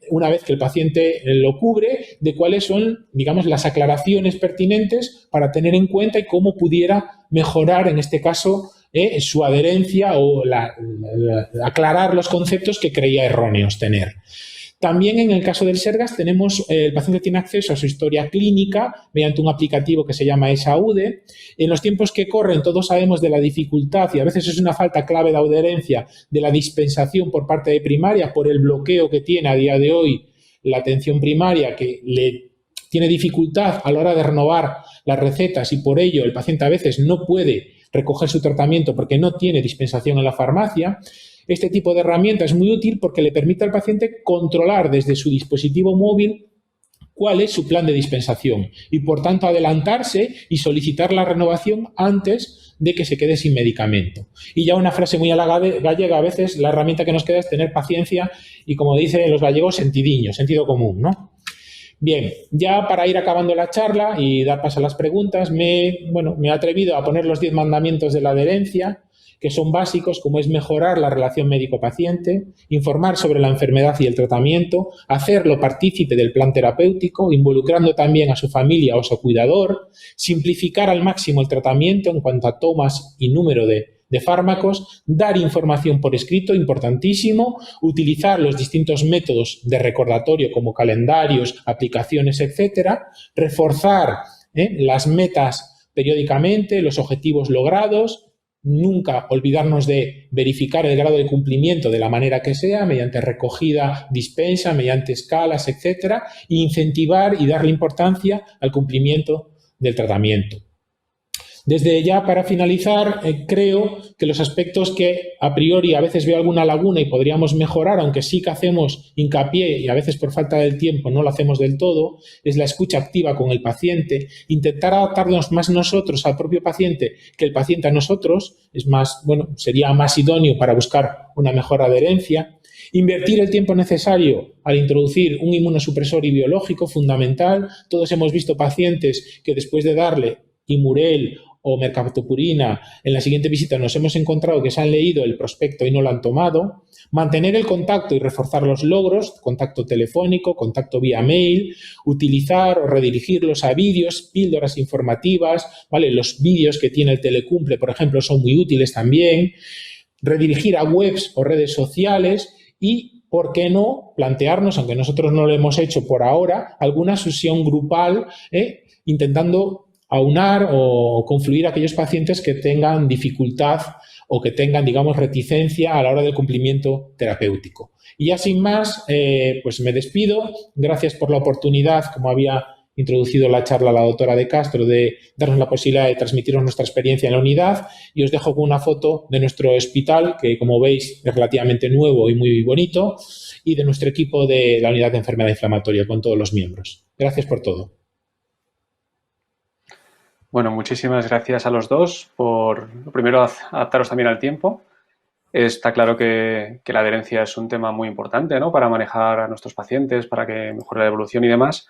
una vez que el paciente lo cubre, de cuáles son, digamos, las aclaraciones pertinentes para tener en cuenta y cómo pudiera mejorar, en este caso, su adherencia o aclarar los conceptos que creía erróneos tener. También en el caso del Sergas el paciente tiene acceso a su historia clínica mediante un aplicativo que se llama ESAUDE. En los tiempos que corren todos sabemos de la dificultad, y a veces es una falta clave de adherencia, de la dispensación por parte de primaria por el bloqueo que tiene a día de hoy la atención primaria, que le tiene dificultad a la hora de renovar las recetas y por ello el paciente a veces no puede recoger su tratamiento porque no tiene dispensación en la farmacia. Este tipo de herramienta es muy útil porque le permite al paciente controlar desde su dispositivo móvil cuál es su plan de dispensación y, por tanto, adelantarse y solicitar la renovación antes de que se quede sin medicamento. Y ya una frase muy gallega, a veces la herramienta que nos queda es tener paciencia y, como dicen los gallegos, sentidiño, sentido común, ¿no? Bien, ya para ir acabando la charla y dar paso a las preguntas, me he atrevido a poner los 10 mandamientos de la adherencia, que son básicos, como es mejorar la relación médico-paciente, informar sobre la enfermedad y el tratamiento, hacerlo partícipe del plan terapéutico, involucrando también a su familia o su cuidador, simplificar al máximo el tratamiento en cuanto a tomas y número de fármacos, dar información por escrito, importantísimo, utilizar los distintos métodos de recordatorio como calendarios, aplicaciones, etcétera, reforzar las metas periódicamente, los objetivos logrados, nunca olvidarnos de verificar el grado de cumplimiento de la manera que sea, mediante recogida, dispensa, mediante escalas, etcétera, e incentivar y darle importancia al cumplimiento del tratamiento. Desde ya, para finalizar, creo que los aspectos que a priori a veces veo alguna laguna y podríamos mejorar, aunque sí que hacemos hincapié y a veces por falta del tiempo no lo hacemos del todo, es la escucha activa con el paciente, intentar adaptarnos más nosotros al propio paciente que el paciente a nosotros, sería más idóneo para buscar una mejor adherencia. Invertir el tiempo necesario al introducir un inmunosupresor y biológico, fundamental. Todos hemos visto pacientes que después de darle Imurel o mercaptopurina, en la siguiente visita nos hemos encontrado que se han leído el prospecto y no lo han tomado. Mantener el contacto y reforzar los logros, contacto telefónico, contacto vía mail, utilizar o redirigirlos a vídeos, píldoras informativas, ¿vale? Los vídeos que tiene el Telecumple, por ejemplo, son muy útiles también. Redirigir a webs o redes sociales y, ¿por qué no?, plantearnos, aunque nosotros no lo hemos hecho por ahora, alguna sesión grupal, intentando aunar o confluir a aquellos pacientes que tengan dificultad o que tengan, digamos, reticencia a la hora del cumplimiento terapéutico. Y ya sin más, pues me despido. Gracias por la oportunidad, como había introducido la charla la doctora de Castro, de darnos la posibilidad de transmitirnos nuestra experiencia en la unidad, y os dejo con una foto de nuestro hospital, que como veis es relativamente nuevo y muy bonito, y de nuestro equipo de la unidad de enfermedad inflamatoria con todos los miembros. Gracias por todo. Bueno, muchísimas gracias a los dos por, lo primero, adaptaros también al tiempo. Está claro que la adherencia es un tema muy importante, ¿no?, para manejar a nuestros pacientes, para que mejore la evolución y demás,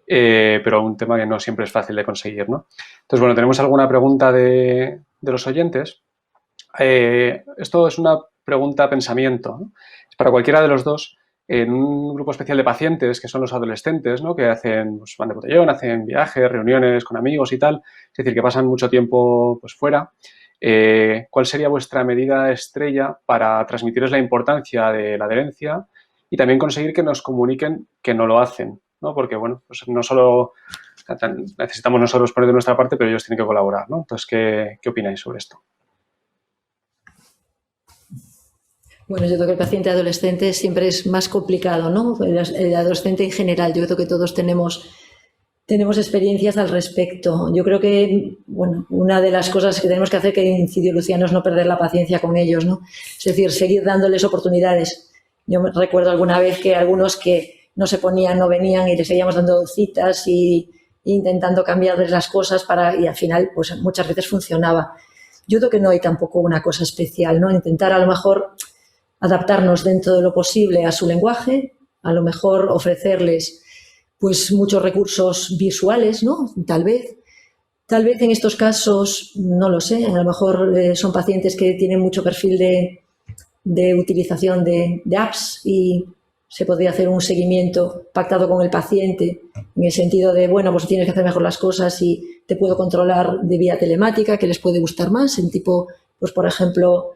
pero un tema que no siempre es fácil de conseguir, ¿no? Entonces, bueno, tenemos alguna pregunta de los oyentes. Esto es una pregunta pensamiento, ¿no? Es para cualquiera de los dos. En un grupo especial de pacientes, que son los adolescentes, ¿no?, que hacen, pues, van de botellón, hacen viajes, reuniones con amigos y tal, es decir, que pasan mucho tiempo pues fuera. ¿Cuál sería vuestra medida estrella para transmitirles la importancia de la adherencia y también conseguir que nos comuniquen que no lo hacen, ¿no? Porque, bueno, pues no solo necesitamos nosotros poner de nuestra parte, pero ellos tienen que colaborar, ¿no? Entonces, ¿qué opináis sobre esto? Bueno, yo creo que el paciente adolescente siempre es más complicado, ¿no? El adolescente en general, yo creo que todos tenemos experiencias al respecto. Yo creo que, bueno, una de las cosas que tenemos que hacer, que incidió Luciano, es no perder la paciencia con ellos, ¿no? Es decir, seguir dándoles oportunidades. Yo me recuerdo alguna vez que algunos que no se ponían, no venían y les seguíamos dando citas y intentando cambiarles las cosas y al final, pues muchas veces funcionaba. Yo creo que no hay tampoco una cosa especial, ¿no? Intentar a lo mejor adaptarnos dentro de lo posible a su lenguaje, a lo mejor ofrecerles pues muchos recursos visuales, ¿no? Tal vez en estos casos, no lo sé, a lo mejor son pacientes que tienen mucho perfil de utilización de apps y se podría hacer un seguimiento pactado con el paciente en el sentido de, bueno, pues tienes que hacer mejor las cosas y te puedo controlar de vía telemática, que les puede gustar más, en tipo, pues por ejemplo,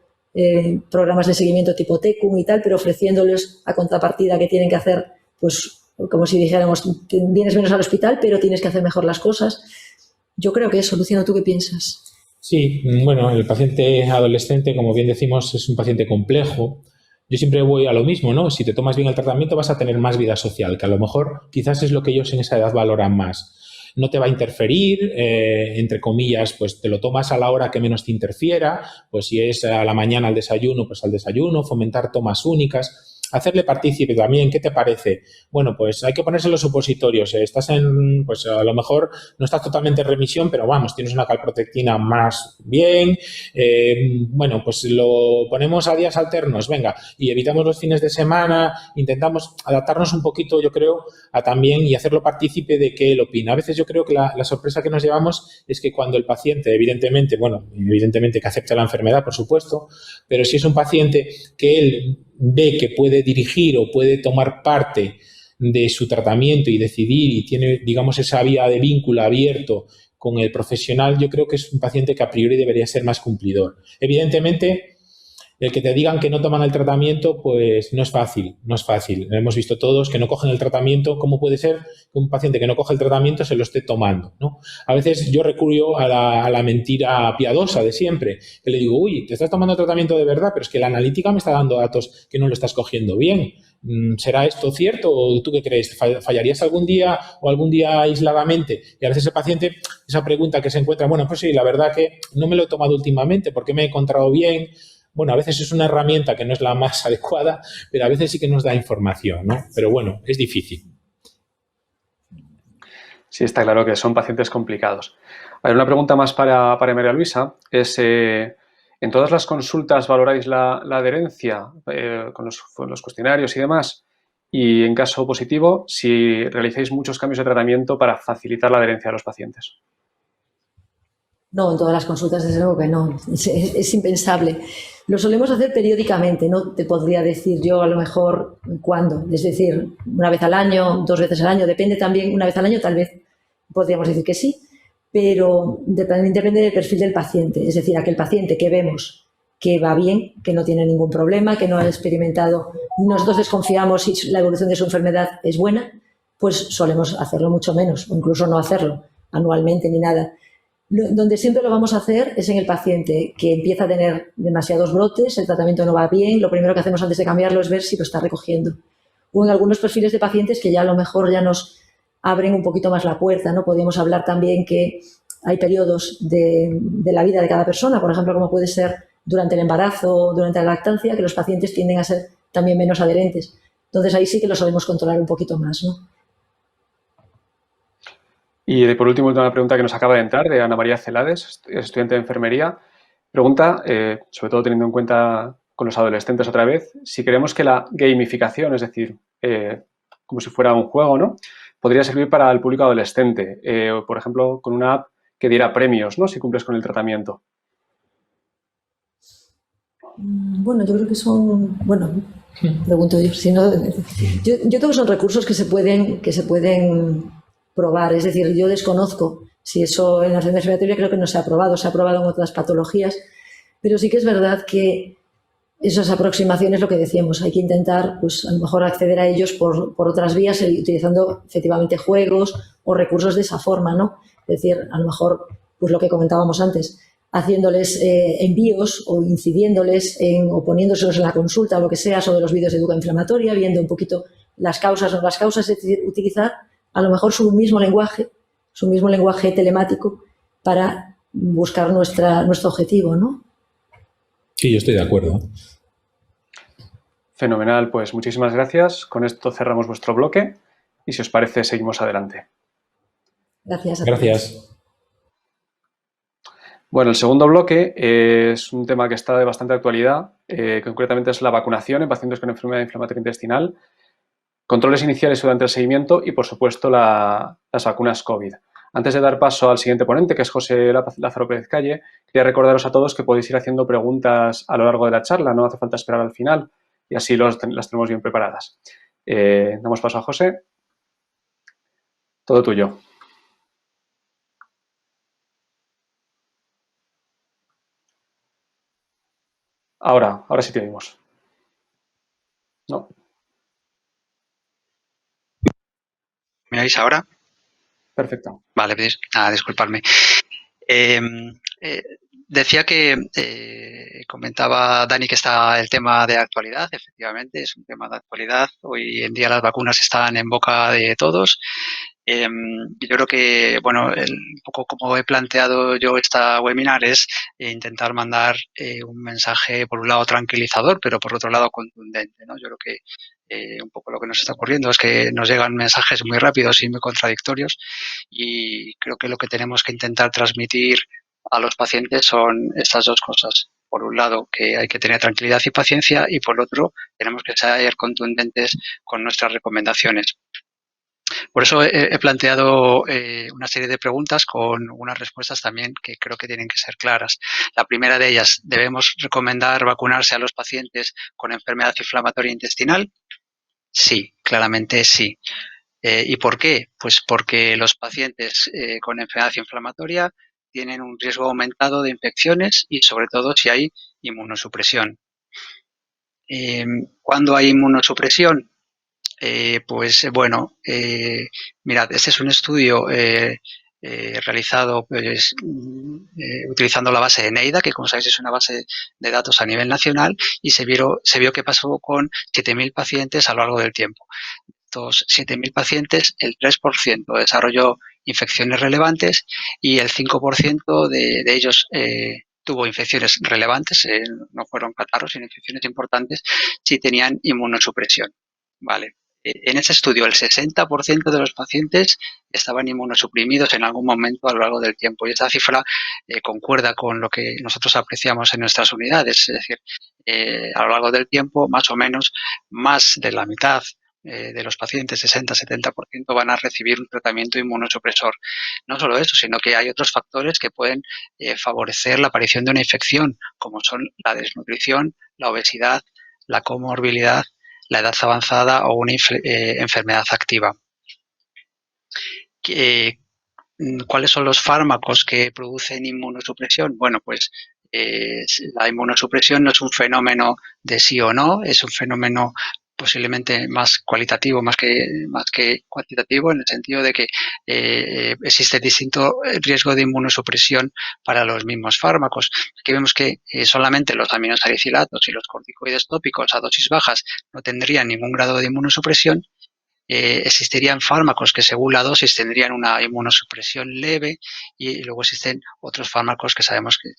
programas de seguimiento tipo Tecum y tal, pero ofreciéndoles a contrapartida que tienen que hacer, pues como si dijéramos, vienes menos al hospital, pero tienes que hacer mejor las cosas. Yo creo que eso. Luciano, ¿tú qué piensas? Sí, bueno, el paciente adolescente, como bien decimos, es un paciente complejo. Yo siempre voy a lo mismo, ¿no? Si te tomas bien el tratamiento vas a tener más vida social, que a lo mejor quizás es lo que ellos en esa edad valoran más. No te va a interferir, entre comillas, pues te lo tomas a la hora que menos te interfiera, pues si es a la mañana al desayuno, pues al desayuno, fomentar tomas únicas. Hacerle partícipe también, ¿qué te parece? Bueno, pues hay que ponerse los supositorios. Estás en, pues a lo mejor no estás totalmente en remisión, pero vamos, tienes una calprotectina más bien. Bueno, pues lo ponemos a días alternos, venga, y evitamos los fines de semana, intentamos adaptarnos un poquito, yo creo, a también y hacerlo partícipe de qué él opina. A veces yo creo que la sorpresa que nos llevamos es que cuando el paciente, evidentemente que acepta la enfermedad, por supuesto, pero si es un paciente que él ve que puede dirigir o puede tomar parte de su tratamiento y decidir y tiene, digamos, esa vía de vínculo abierto con el profesional, yo creo que es un paciente que a priori debería ser más cumplidor. Evidentemente, el que te digan que no toman el tratamiento, pues no es fácil, no es fácil. Lo hemos visto todos que no cogen el tratamiento. ¿Cómo puede ser que un paciente que no coge el tratamiento se lo esté tomando, ¿no? A veces yo recurro a la mentira piadosa de siempre, que le digo, uy, te estás tomando el tratamiento de verdad, pero es que la analítica me está dando datos que no lo estás cogiendo bien. ¿Será esto cierto o tú qué crees? ¿Fallarías algún día o algún día aisladamente? Y a veces el paciente, esa pregunta que se encuentra, bueno, pues sí, la verdad que no me lo he tomado últimamente porque me he encontrado bien. Bueno, a veces es una herramienta que no es la más adecuada, pero a veces sí que nos da información, ¿no? Pero bueno, es difícil. Sí, está claro que son pacientes complicados. A ver, una pregunta más para María Luisa es, ¿en todas las consultas valoráis la adherencia con los cuestionarios y demás? Y en caso positivo, si realizáis muchos cambios de tratamiento para facilitar la adherencia de los pacientes. No, en todas las consultas, desde luego que no. Es impensable. Lo solemos hacer periódicamente, no te podría decir yo a lo mejor cuándo. Es decir, una vez al año, 2 veces al año, depende también, una vez al año tal vez podríamos decir que sí, pero depende del perfil del paciente. Es decir, aquel paciente que vemos que va bien, que no tiene ningún problema, que no ha experimentado, nosotros desconfiamos si la evolución de su enfermedad es buena, pues solemos hacerlo mucho menos, o incluso no hacerlo anualmente ni nada. Donde siempre lo vamos a hacer es en el paciente que empieza a tener demasiados brotes, el tratamiento no va bien, lo primero que hacemos antes de cambiarlo es ver si lo está recogiendo. O en algunos perfiles de pacientes que ya a lo mejor ya nos abren un poquito más la puerta, ¿no? Podríamos hablar también que hay periodos de la vida de cada persona, por ejemplo, como puede ser durante el embarazo, durante la lactancia, que los pacientes tienden a ser también menos adherentes. Entonces ahí sí que lo sabemos controlar un poquito más, ¿no? Y por último, una pregunta que nos acaba de entrar de Ana María Celades, estudiante de enfermería. Pregunta, sobre todo teniendo en cuenta con los adolescentes otra vez, si queremos que la gamificación, es decir, como si fuera un juego, ¿no?, podría servir para el público adolescente, por ejemplo, con una app que diera premios, ¿no?, si cumples con el tratamiento. Bueno, yo creo que son, bueno, pregunto yo, si no, yo creo que son recursos que se pueden probar, es decir, yo desconozco si eso en la enfermedad respiratoria creo que no se ha probado en otras patologías, pero sí que es verdad que esas aproximaciones, lo que decíamos, hay que intentar, pues a lo mejor acceder a ellos por otras vías, utilizando efectivamente juegos o recursos de esa forma, ¿no? Es decir, a lo mejor, pues lo que comentábamos antes, haciéndoles envíos o incidiéndoles o poniéndoselos en la consulta o lo que sea sobre los vídeos de educación inflamatoria, viendo un poquito las causas o no las causas, es decir, utilizar a lo mejor su mismo lenguaje telemático para buscar nuestro objetivo, ¿no? Sí, yo estoy de acuerdo. Fenomenal, pues muchísimas gracias. Con esto cerramos vuestro bloque y si os parece seguimos adelante. Gracias. Gracias. Bueno, el segundo bloque es un tema que está de bastante actualidad, concretamente es la vacunación en pacientes con enfermedad inflamatoria intestinal, controles iniciales durante el seguimiento y, por supuesto, las vacunas COVID. Antes de dar paso al siguiente ponente, que es José Lázaro Pérez Calle, quería recordaros a todos que podéis ir haciendo preguntas a lo largo de la charla, no hace falta esperar al final y así las tenemos bien preparadas. Damos paso a José. Todo tuyo. Ahora sí te oímos. ¿No? ¿Me oís ahora? Perfecto. Vale, pues, disculpadme. Eh, eh, Decía que comentaba Dani que está el tema de actualidad. Efectivamente, es un tema de actualidad. Hoy en día las vacunas están en boca de todos. Yo creo que, bueno, un poco como he planteado yo esta webinar es intentar mandar un mensaje, por un lado, tranquilizador, pero por otro lado, contundente, ¿no? Yo creo que un poco lo que nos está ocurriendo es que nos llegan mensajes muy rápidos y muy contradictorios y creo que lo que tenemos que intentar transmitir a los pacientes son estas dos cosas. Por un lado, que hay que tener tranquilidad y paciencia y por otro, tenemos que ser contundentes con nuestras recomendaciones. Por eso he planteado una serie de preguntas con unas respuestas también que creo que tienen que ser claras. La primera de ellas, ¿debemos recomendar vacunarse a los pacientes con enfermedad inflamatoria intestinal? Sí, claramente sí. ¿Y por qué? Pues porque los pacientes con enfermedad inflamatoria tienen un riesgo aumentado de infecciones y sobre todo si hay inmunosupresión. ¿Cuándo hay inmunosupresión? Pues bueno, mirad, este es un estudio realizado pues, utilizando la base de NEIDA, que como sabéis es una base de datos a nivel nacional, y se vio qué pasó con 7.000 pacientes a lo largo del tiempo. Estos 7.000 pacientes, el 3% desarrolló infecciones relevantes y el 5% de ellos tuvo infecciones relevantes, no fueron catarros, sino infecciones importantes, si tenían inmunosupresión. Vale. En ese estudio, el 60% de los pacientes estaban inmunosuprimidos en algún momento a lo largo del tiempo y esa cifra concuerda con lo que nosotros apreciamos en nuestras unidades. Es decir, a lo largo del tiempo, más o menos, más de la mitad de los pacientes, 60-70%, van a recibir un tratamiento inmunosupresor. No solo eso, sino que hay otros factores que pueden favorecer la aparición de una infección, como son la desnutrición, la obesidad, la comorbilidad, la edad avanzada o una enfermedad activa. ¿Cuáles son los fármacos que producen inmunosupresión? Bueno, pues la inmunosupresión no es un fenómeno de sí o no, es un fenómeno posiblemente más cualitativo más que cuantitativo, en el sentido de que existe distinto riesgo de inmunosupresión para los mismos fármacos. Aquí vemos que solamente los aminosalicilatos y los corticoides tópicos a dosis bajas no tendrían ningún grado de inmunosupresión. Existirían fármacos que según la dosis tendrían una inmunosupresión leve y luego existen otros fármacos que sabemos que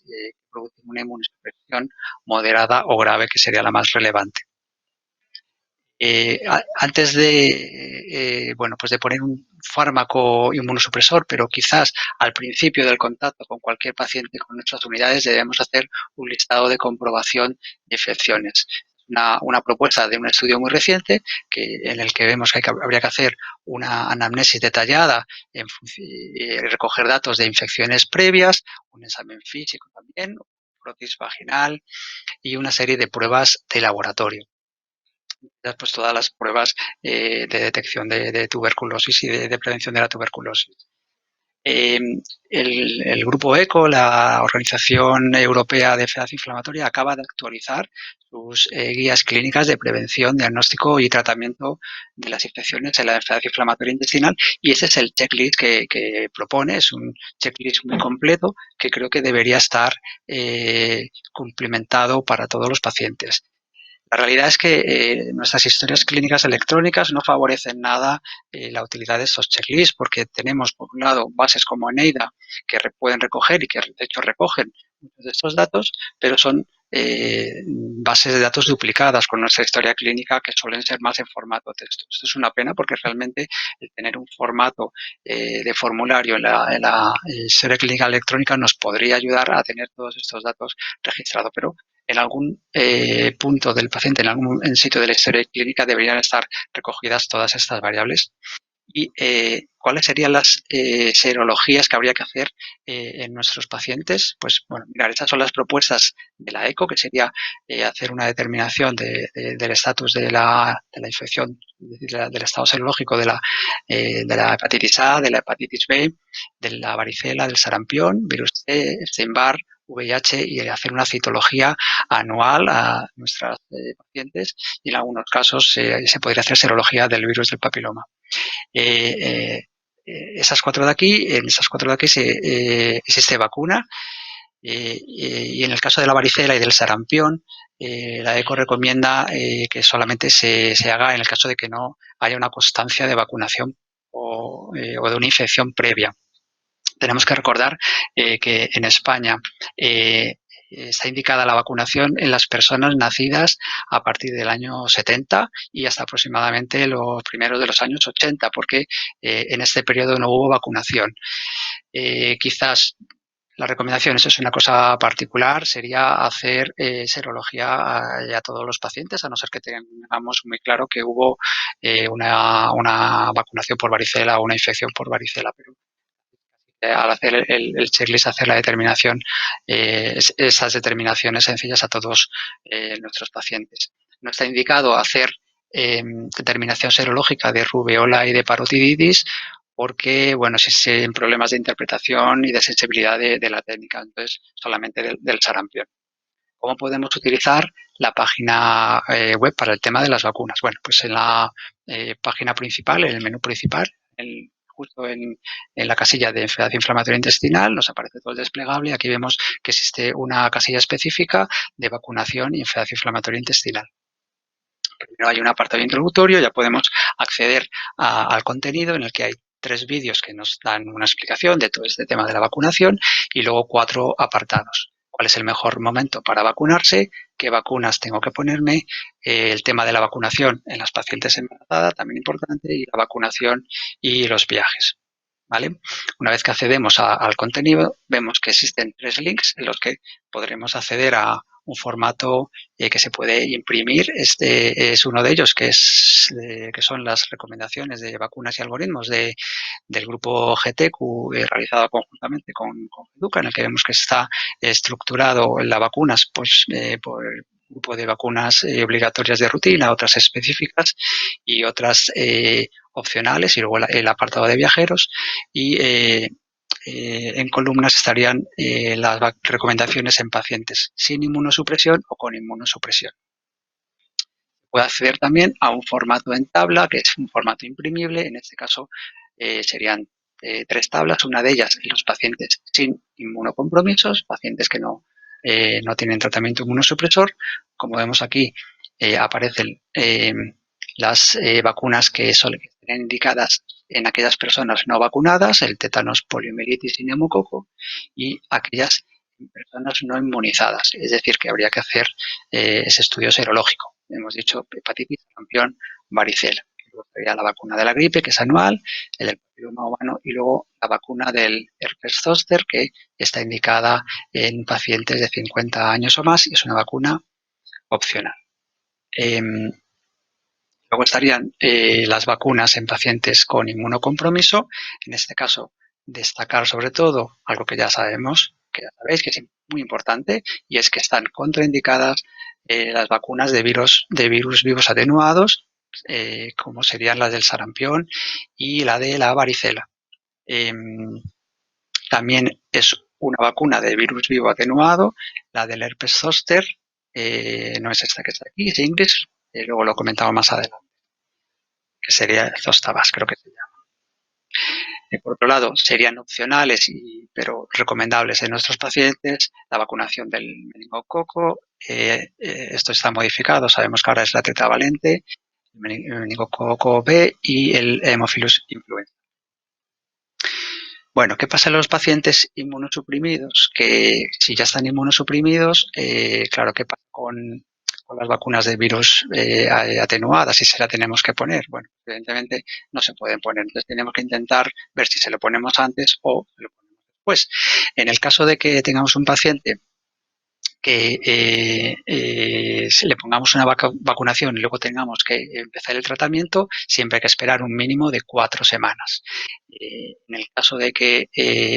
producen una inmunosupresión moderada o grave, que sería la más relevante. Antes de, bueno, pues de poner un fármaco inmunosupresor, pero quizás al principio del contacto con cualquier paciente con nuestras unidades debemos hacer un listado de comprobación de infecciones. Una propuesta de un estudio muy reciente en el que vemos que habría que hacer una anamnesis detallada, recoger datos de infecciones previas, un examen físico también, prótesis vaginal y una serie de pruebas de laboratorio. Pues todas las pruebas de detección de tuberculosis y de prevención de la tuberculosis. El grupo ECO, la Organización Europea de Enfermedad Inflamatoria, acaba de actualizar sus guías clínicas de prevención, diagnóstico y tratamiento de las infecciones en la enfermedad inflamatoria intestinal, y ese es el checklist que propone. Es un checklist muy completo que creo que debería estar cumplimentado para todos los pacientes. La realidad es que nuestras historias clínicas electrónicas no favorecen nada la utilidad de estos checklists, porque tenemos, por un lado, bases como Eneida que pueden recoger y que de hecho recogen muchos de estos datos, pero son bases de datos duplicadas con nuestra historia clínica que suelen ser más en formato texto. Esto es una pena porque realmente el tener un formato de formulario en la historia clínica electrónica nos podría ayudar a tener todos estos datos registrados, pero en algún punto del paciente, en algún sitio de la historia clínica deberían estar recogidas todas estas variables. y cuáles serían las serologías que habría que hacer en nuestros pacientes. Pues bueno, mirar, esas son las propuestas de la ECO, que sería hacer una determinación del estatus de la infección, del estado serológico de la hepatitis A, de la hepatitis B, de la varicela, del sarampión, virus C, Epstein-Barr, VIH, y hacer una citología anual a nuestros pacientes, y en algunos casos se podría hacer serología del virus del papiloma. Esas cuatro de aquí, en esas cuatro de aquí existe vacuna, y en el caso de la varicela y del sarampión, la ECO recomienda que solamente se haga en el caso de que no haya una constancia de vacunación o de una infección previa. Tenemos que recordar que en España está indicada la vacunación en las personas nacidas a partir del año 70 y hasta aproximadamente los primeros de los años 80, porque en este periodo no hubo vacunación. Quizás la recomendación, eso es una cosa particular, sería hacer serología a todos los pacientes, a no ser que tengamos muy claro que hubo una vacunación por varicela o una infección por varicela, pero al hacer el checklist, hacer la determinación, esas determinaciones sencillas a todos nuestros pacientes. No está indicado hacer determinación serológica de rubeola y de parotiditis porque, bueno, existen problemas de interpretación y de sensibilidad de la técnica, entonces solamente del sarampión. ¿Cómo podemos utilizar la página web para el tema de las vacunas? Bueno, pues en la página principal, en el menú principal, justo en la casilla de enfermedad inflamatoria intestinal, nos aparece todo el desplegable. Aquí vemos que existe una casilla específica de vacunación y enfermedad inflamatoria intestinal. Primero hay un apartado introductorio, ya podemos acceder al contenido en el que hay 3 vídeos que nos dan una explicación de todo este tema de la vacunación y luego 4 apartados. ¿Cuál es el mejor momento para vacunarse? ¿Qué vacunas tengo que ponerme? El tema de la vacunación en las pacientes embarazadas, también importante, y la vacunación y los viajes. ¿Vale? Una vez que accedemos al contenido, vemos que existen 3 links en los que podremos acceder a un formato que se puede imprimir. Este es uno de ellos, que son las recomendaciones de vacunas y algoritmos del grupo GTQ, realizado conjuntamente con Educa, en el que vemos que está estructurado en las vacunas pues, por el grupo de vacunas obligatorias de rutina, otras específicas y otras opcionales, y luego el apartado de viajeros, y en columnas estarían las recomendaciones en pacientes sin inmunosupresión o con inmunosupresión. Puede acceder también a un formato en tabla, que es un formato imprimible. En este caso serían 3 tablas, una de ellas en los pacientes sin inmunocompromisos, pacientes que no tienen tratamiento inmunosupresor. Como vemos aquí, aparecen las vacunas que están indicadas en aquellas personas no vacunadas, el tétanos, poliomielitis y neumococo, y aquellas personas no inmunizadas, es decir, que habría que hacer ese estudio serológico. Hemos dicho hepatitis, sarampión, varicela. Luego sería la vacuna de la gripe, que es anual, el del papiloma humano, y luego la vacuna del herpes zóster, que está indicada en pacientes de 50 años o más y es una vacuna opcional. Luego estarían las vacunas en pacientes con inmunocompromiso. En este caso, destacar sobre todo algo que ya sabemos, que ya sabéis que es muy importante, y es que están contraindicadas las vacunas de virus vivos atenuados, como serían las del sarampión y la de la varicela. También es una vacuna de virus vivo atenuado, la del herpes zóster, no es esta que está aquí, es Ingris, luego lo comentamos más adelante, que sería Zostavax, creo que se llama. Por otro lado, serían opcionales, pero recomendables en nuestros pacientes, la vacunación del meningococo. Esto está modificado, sabemos que ahora es la tetravalente, el meningococo B y el Haemophilus influenza. Bueno, ¿qué pasa en los pacientes inmunosuprimidos? Que si ya están inmunosuprimidos, claro, ¿qué pasa con las vacunas de virus atenuadas, si se la tenemos que poner? Bueno, evidentemente no se pueden poner, entonces tenemos que intentar ver si se lo ponemos antes o se lo ponemos después. En el caso de que tengamos un paciente que le pongamos una vacunación y luego tengamos que empezar el tratamiento, siempre hay que esperar un mínimo de 4 semanas. En el caso de que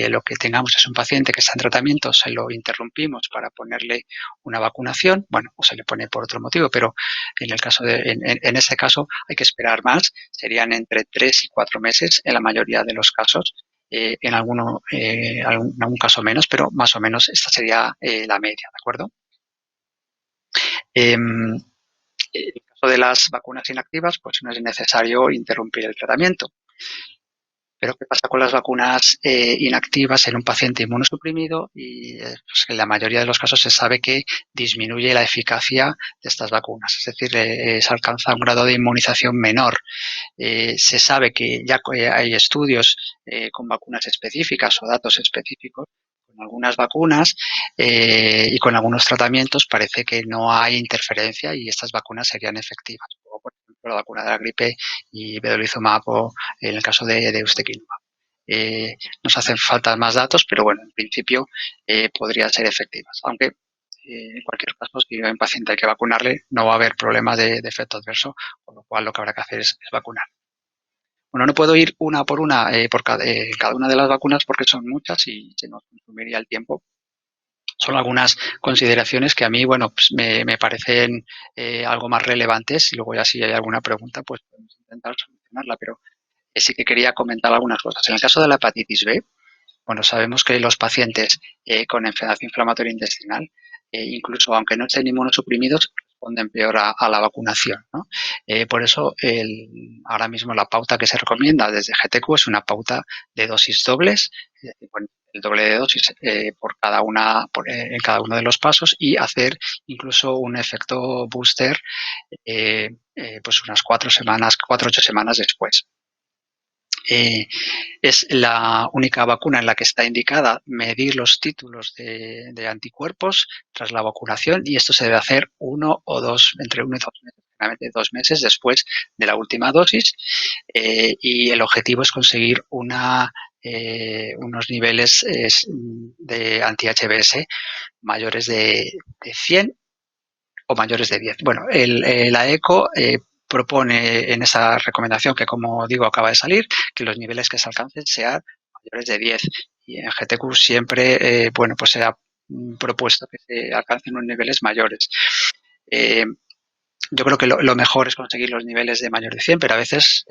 lo que tengamos es un paciente que está en tratamiento, se lo interrumpimos para ponerle una vacunación, bueno, o se le pone por otro motivo, pero en el caso en este caso hay que esperar más, serían entre 3 y 4 meses en la mayoría de los casos. En algún caso menos, pero más o menos esta sería la media, ¿de acuerdo? En el caso de las vacunas inactivas, pues no es necesario interrumpir el tratamiento. Pero ¿qué pasa con las vacunas inactivas en un paciente inmunosuprimido? Y pues en la mayoría de los casos se sabe que disminuye la eficacia de estas vacunas, es decir, se alcanza un grado de inmunización menor. Se sabe que ya hay estudios con vacunas específicas o datos específicos con algunas vacunas y con algunos tratamientos parece que no hay interferencia y estas vacunas serían efectivas, como por ejemplo la vacuna de la gripe y vedolizumab o en el caso de ustekinumab. Nos hacen falta más datos, pero bueno, en principio podrían ser efectivas, aunque en cualquier caso, si a un paciente hay que vacunarle, no va a haber problemas de efecto adverso, con lo cual lo que habrá que hacer es vacunar. Bueno, no puedo ir una por una por cada una de las vacunas porque son muchas y se nos consumiría el tiempo. Son algunas consideraciones que a mí, bueno, pues me parecen algo más relevantes y luego ya si hay alguna pregunta, pues podemos intentar solucionarla, pero sí que quería comentar algunas cosas. En el caso de la hepatitis B, bueno, sabemos que los pacientes con enfermedad inflamatoria intestinal, incluso aunque no estén inmunosuprimidos, responden peor a la vacunación, ¿no? Por eso, ahora mismo la pauta que se recomienda desde GTQ es una pauta de dosis dobles, bueno, el doble de dosis por cada en cada uno de los pasos y hacer incluso un efecto booster pues unas 4 o 8 semanas después. Es la única vacuna en la que está indicada medir los títulos de anticuerpos tras la vacunación y esto se debe hacer entre 1 y 2 meses, generalmente 2 meses después de la última dosis y el objetivo es conseguir unos niveles de anti-HBs mayores de 100 o mayores de 10. Bueno, la ECO propone en esa recomendación que, como digo, acaba de salir, que los niveles que se alcancen sean mayores de 10. Y en GTQ siempre, bueno, pues se ha propuesto que se alcancen unos niveles mayores. Yo creo que lo mejor es conseguir los niveles de mayor de 100, pero a veces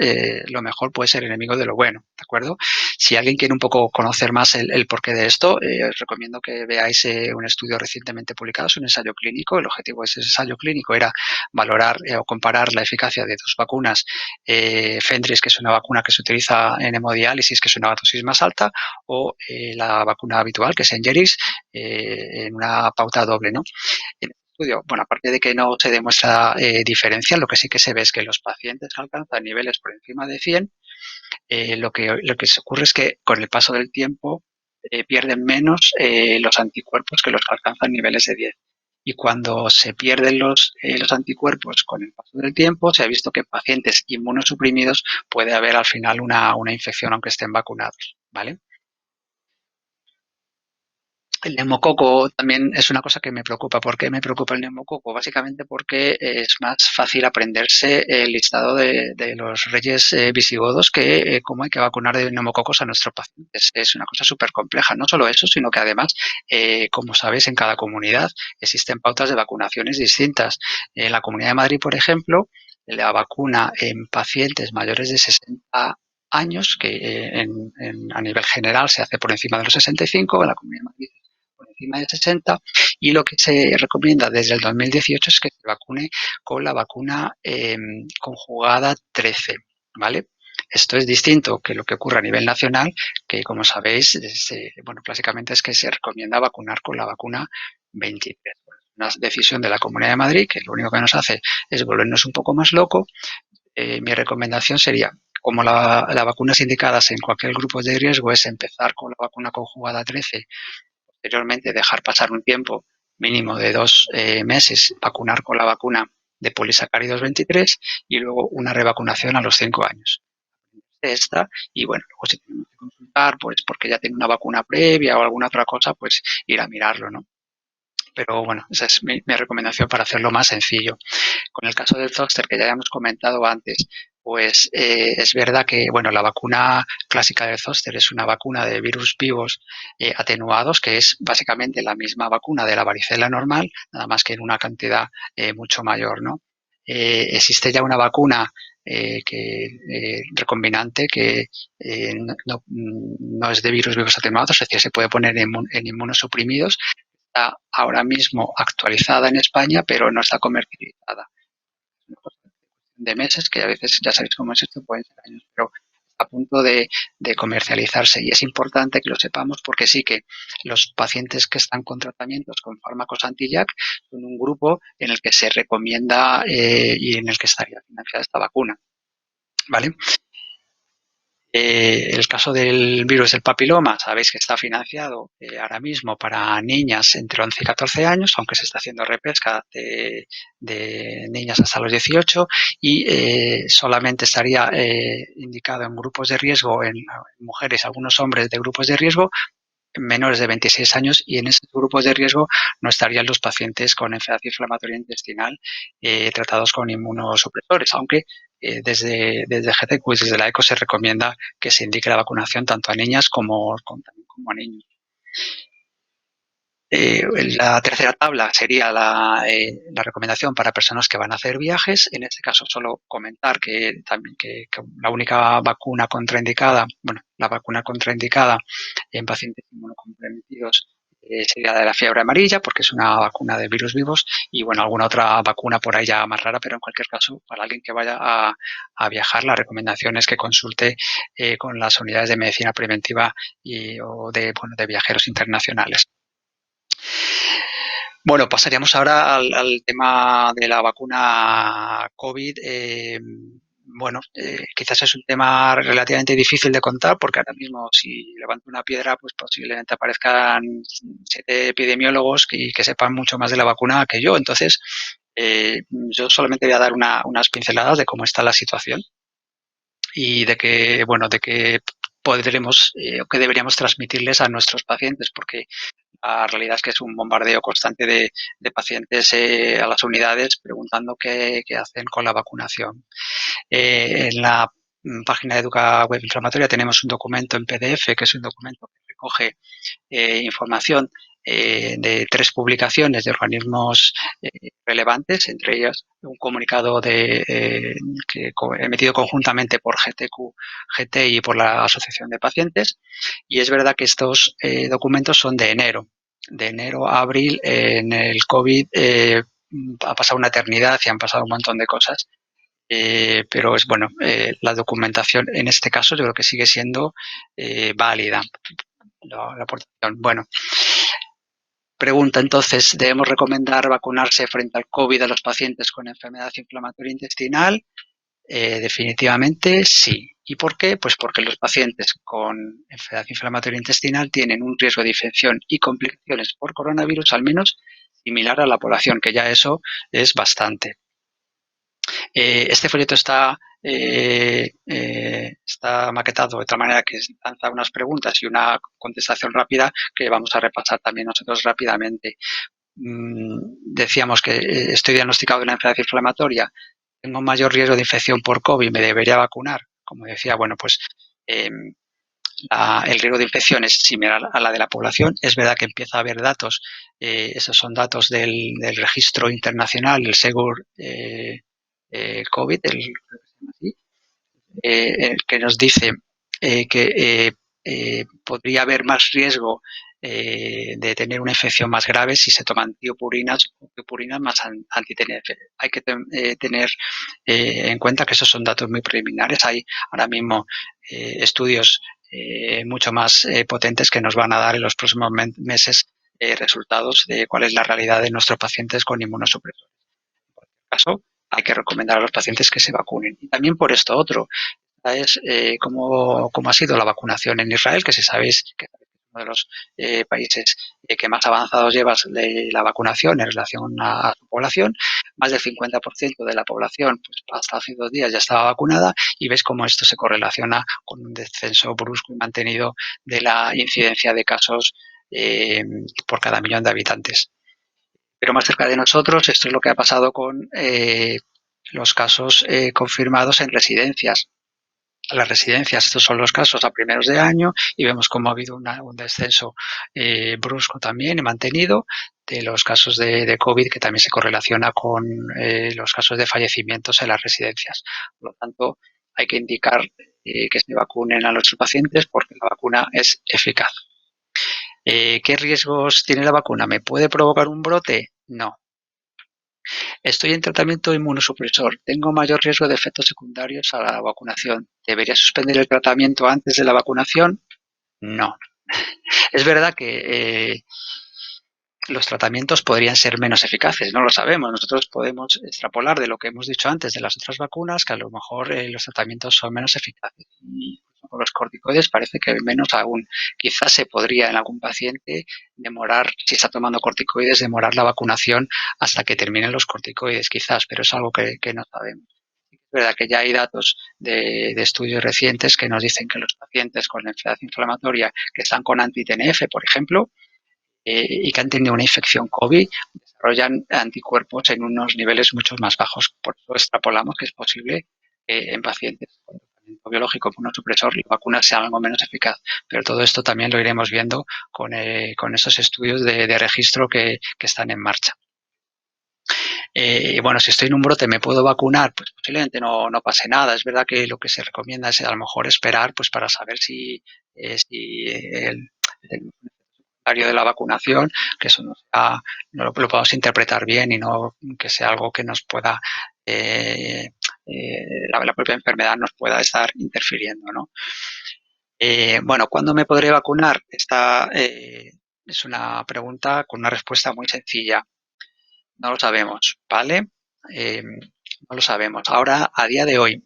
lo mejor puede ser enemigo de lo bueno, ¿de acuerdo? Si alguien quiere un poco conocer más el porqué de esto, os recomiendo que veáis un estudio recientemente publicado, es un ensayo clínico. El objetivo de ese ensayo clínico era valorar o comparar la eficacia de dos vacunas, Fendris, que es una vacuna que se utiliza en hemodiálisis, que es una dosis más alta, o la vacuna habitual, que es Engerix, en una pauta doble, ¿no? Estudio, bueno, aparte de que no se demuestra diferencia, lo que sí que se ve es que los pacientes que alcanzan niveles por encima de 100, lo que se ocurre es que con el paso del tiempo pierden menos los anticuerpos que los que alcanzan niveles de 10. Y cuando se pierden los anticuerpos con el paso del tiempo, se ha visto que en pacientes inmunosuprimidos puede haber al final una infección aunque estén vacunados, ¿vale? El neumococo también es una cosa que me preocupa. ¿Por qué me preocupa el neumococo? Básicamente porque es más fácil aprenderse el listado de los reyes visigodos que cómo hay que vacunar de neumococos a nuestros pacientes. Es una cosa súper compleja. No solo eso, sino que además, como sabéis, en cada comunidad existen pautas de vacunaciones distintas. En la Comunidad de Madrid, por ejemplo, la vacuna en pacientes mayores de 60 años, que a nivel general se hace por encima de los 65, en la Comunidad de Madrid por encima de 60 y lo que se recomienda desde el 2018 es que se vacune con la vacuna conjugada 13, ¿vale? Esto es distinto que lo que ocurre a nivel nacional, que como sabéis, bueno, básicamente es que se recomienda vacunar con la vacuna 23. Una decisión de la Comunidad de Madrid que lo único que nos hace es volvernos un poco más loco. Mi recomendación sería, como la vacunas indicadas en cualquier grupo de riesgo es empezar con la vacuna conjugada 13, posteriormente dejar pasar un tiempo mínimo de 2 meses, vacunar con la vacuna de polisacáridos 23 y luego una revacunación a los 5 años. Esta, y bueno, luego si tenemos que consultar, pues porque ya tiene una vacuna previa o alguna otra cosa, pues ir a mirarlo, ¿no? Pero bueno, esa es mi recomendación para hacerlo más sencillo. Con el caso del zóster, que ya habíamos comentado antes, pues es verdad que bueno, la vacuna clásica del zóster es una vacuna de virus vivos atenuados, que es básicamente la misma vacuna de la varicela normal, nada más que en una cantidad mucho mayor, ¿no? Existe ya una vacuna recombinante que no es de virus vivos atenuados, es decir, se puede poner en inmunosuprimidos. Está ahora mismo actualizada en España, pero no está comercializada. De meses, que a veces ya sabéis cómo es esto, pueden ser años, pero a punto de comercializarse, y es importante que lo sepamos porque sí que los pacientes que están con tratamientos con fármacos anti-JAK son un grupo en el que se recomienda y en el que estaría financiada esta vacuna, ¿vale? El caso del virus del papiloma, sabéis que está financiado ahora mismo para niñas entre 11 y 14 años, aunque se está haciendo repesca de niñas hasta los 18, y solamente estaría indicado en grupos de riesgo, en mujeres, algunos hombres de grupos de riesgo, menores de 26 años, y en esos grupos de riesgo no estarían los pacientes con enfermedad inflamatoria intestinal tratados con inmunosupresores, aunque desde GTQ y desde la ECO se recomienda que se indique la vacunación tanto a niñas como a niños. La tercera tabla sería la recomendación para personas que van a hacer viajes. En este caso, solo comentar que la única vacuna contraindicada, bueno, la vacuna contraindicada en pacientes inmunocomprometidos sería de la fiebre amarilla, porque es una vacuna de virus vivos, y bueno, alguna otra vacuna por ahí ya más rara, pero en cualquier caso, para alguien que vaya a viajar, la recomendación es que consulte con las unidades de medicina preventiva o de viajeros internacionales. Bueno, pasaríamos ahora al tema de la vacuna COVID. Quizás es un tema relativamente difícil de contar porque ahora mismo si levanto una piedra, pues posiblemente aparezcan 7 epidemiólogos que sepan mucho más de la vacuna que yo. Entonces, yo solamente voy a dar unas pinceladas de cómo está la situación y de que podremos o que deberíamos transmitirles a nuestros pacientes, porque la realidad es que es un bombardeo constante de pacientes a las unidades preguntando qué hacen con la vacunación. En la página de Educa Web Inflamatoria tenemos un documento en PDF, que es un documento que recoge información de 3 publicaciones de organismos relevantes, entre ellas un comunicado emitido conjuntamente por GTQ, GT y por la Asociación de Pacientes. Y es verdad que estos documentos son de enero a abril. En el COVID ha pasado una eternidad y han pasado un montón de cosas. Pero es bueno, la documentación en este caso yo creo que sigue siendo válida. La aportación. Bueno, pregunta entonces, ¿debemos recomendar vacunarse frente al COVID a los pacientes con enfermedad inflamatoria intestinal? Definitivamente sí. ¿Y por qué? Pues porque los pacientes con enfermedad inflamatoria intestinal tienen un riesgo de infección y complicaciones por coronavirus al menos similar a la población, que ya eso es bastante. Este folleto está maquetado de tal manera que lanza unas preguntas y una contestación rápida que vamos a repasar también nosotros rápidamente. Decíamos que estoy diagnosticado de una enfermedad inflamatoria, tengo mayor riesgo de infección por COVID, me debería vacunar. Como decía, bueno, pues el riesgo de infección es similar a la de la población. Es verdad que empieza a haber datos, esos son datos del registro internacional, el SEGUR COVID, que nos dice que podría haber más riesgo de tener una infección más grave si se toman tiopurinas o tiopurinas más anti-TNF. Hay que tener en cuenta que esos son datos muy preliminares. Hay ahora mismo estudios mucho más potentes que nos van a dar en los próximos meses resultados de cuál es la realidad de nuestros pacientes con inmunosupresores. En cualquier caso, hay que recomendar a los pacientes que se vacunen. Y también por esto otro, es cómo ha sido la vacunación en Israel, que si sabéis que es uno de los países que más avanzados lleva la vacunación en relación a su población. Más del 50% de la población, pues hasta hace 2 días ya estaba vacunada, y ves cómo esto se correlaciona con un descenso brusco y mantenido de la incidencia de casos por cada millón de habitantes. Pero más cerca de nosotros, esto es lo que ha pasado con los casos confirmados en residencias. Las residencias, estos son los casos a primeros de año y vemos cómo ha habido un descenso brusco también y mantenido de los casos de COVID, que también se correlaciona con los casos de fallecimientos en las residencias. Por lo tanto, hay que indicar que se vacunen a los pacientes porque la vacuna es eficaz. ¿Qué riesgos tiene la vacuna? ¿Me puede provocar un brote? No. Estoy en tratamiento inmunosupresor. Tengo mayor riesgo de efectos secundarios a la vacunación. ¿Debería suspender el tratamiento antes de la vacunación? No. Es verdad que los tratamientos podrían ser menos eficaces, no lo sabemos. Nosotros podemos extrapolar de lo que hemos dicho antes de las otras vacunas, que a lo mejor los tratamientos son menos eficaces. Y con los corticoides parece que menos aún. Quizás se podría en algún paciente demorar, si está tomando corticoides, demorar la vacunación hasta que terminen los corticoides, quizás, pero es algo que no sabemos. Es verdad que ya hay datos de estudios recientes que nos dicen que los pacientes con enfermedad inflamatoria que están con anti-TNF, por ejemplo, y que han tenido una infección COVID, desarrollan anticuerpos en unos niveles mucho más bajos. Por eso extrapolamos que es posible que en pacientes con tratamiento biológico inmunosupresor la vacuna sea algo menos eficaz. Pero todo esto también lo iremos viendo con esos estudios de registro que están en marcha. Bueno, si estoy en un brote, ¿me puedo vacunar? Pues posiblemente no pase nada. Es verdad que lo que se recomienda es a lo mejor esperar pues para saber si el de la vacunación, que eso no lo podamos interpretar bien y no que sea algo que nos pueda, la propia enfermedad nos pueda estar interfiriendo, ¿no? Bueno, ¿cuándo me podré vacunar? Esta es una pregunta con una respuesta muy sencilla. No lo sabemos, ¿vale? No lo sabemos. Ahora, a día de hoy,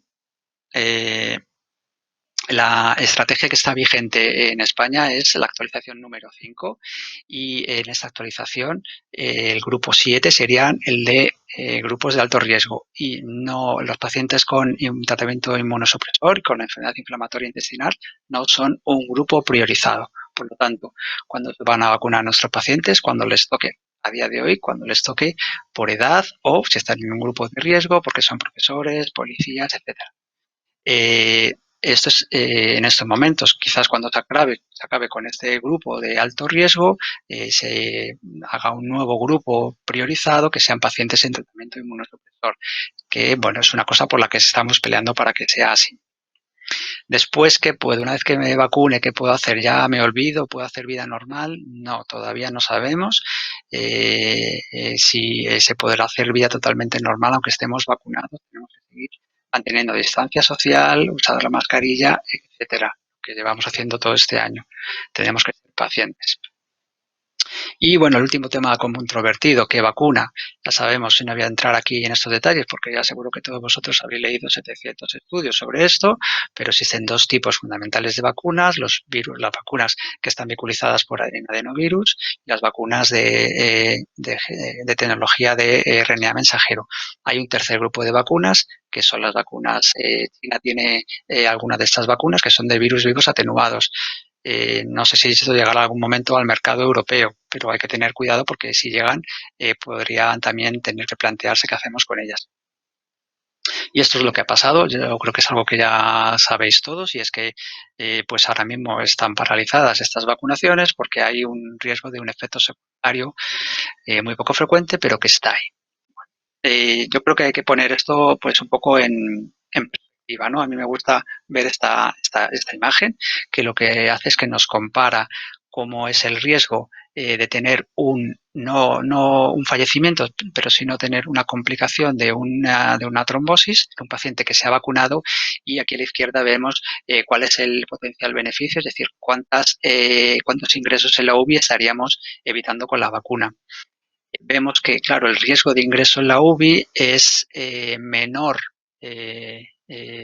la estrategia que está vigente en España es la actualización número 5 y en esta actualización el grupo 7 serían el de grupos de alto riesgo y no los pacientes con un tratamiento inmunosupresor y con enfermedad inflamatoria intestinal no son un grupo priorizado. Por lo tanto, cuando se van a vacunar a nuestros pacientes, cuando les toque a día de hoy, cuando les toque por edad o si están en un grupo de riesgo porque son profesores, policías, etcétera. Esto es en estos momentos. Quizás cuando se acabe con este grupo de alto riesgo, se haga un nuevo grupo priorizado que sean pacientes en tratamiento inmunosupresor, que bueno, es una cosa por la que estamos peleando para que sea así. Después, ¿qué puedo? Una vez que me vacune, ¿qué puedo hacer? ¿Ya me olvido? ¿Puedo hacer vida normal? No, todavía no sabemos si se podrá hacer vida totalmente normal aunque estemos vacunados. Tenemos que seguir manteniendo distancia social, usando la mascarilla, etcétera, que llevamos haciendo todo este año. Tenemos que ser pacientes. Y bueno, el último tema controvertido, ¿qué vacuna? Ya sabemos, no voy a entrar aquí en estos detalles porque ya seguro que todos vosotros habréis leído 700 estudios sobre esto, pero existen dos tipos fundamentales de vacunas, los virus, las vacunas que están vehiculizadas por adenovirus y las vacunas de tecnología de RNA mensajero. Hay un tercer grupo de vacunas que son las vacunas, China tiene algunas de estas vacunas que son de virus vivos atenuados. No sé si esto llegará algún momento al mercado europeo, pero hay que tener cuidado porque si llegan podrían también tener que plantearse qué hacemos con ellas. Y esto es lo que ha pasado. Yo creo que es algo que ya sabéis todos y es que pues ahora mismo están paralizadas estas vacunaciones porque hay un riesgo de un efecto secundario muy poco frecuente, pero que está ahí. Yo creo que hay que poner esto pues un poco en perspectiva, ¿no? A mí me gusta ver esta imagen que lo que hace es que nos compara cómo es el riesgo de tener no un fallecimiento, pero sino tener una complicación de una trombosis de un paciente que se ha vacunado y aquí a la izquierda vemos cuál es el potencial beneficio, es decir, cuántos ingresos en la UBI estaríamos evitando con la vacuna. Vemos que, claro, el riesgo de ingreso en la UBI es menor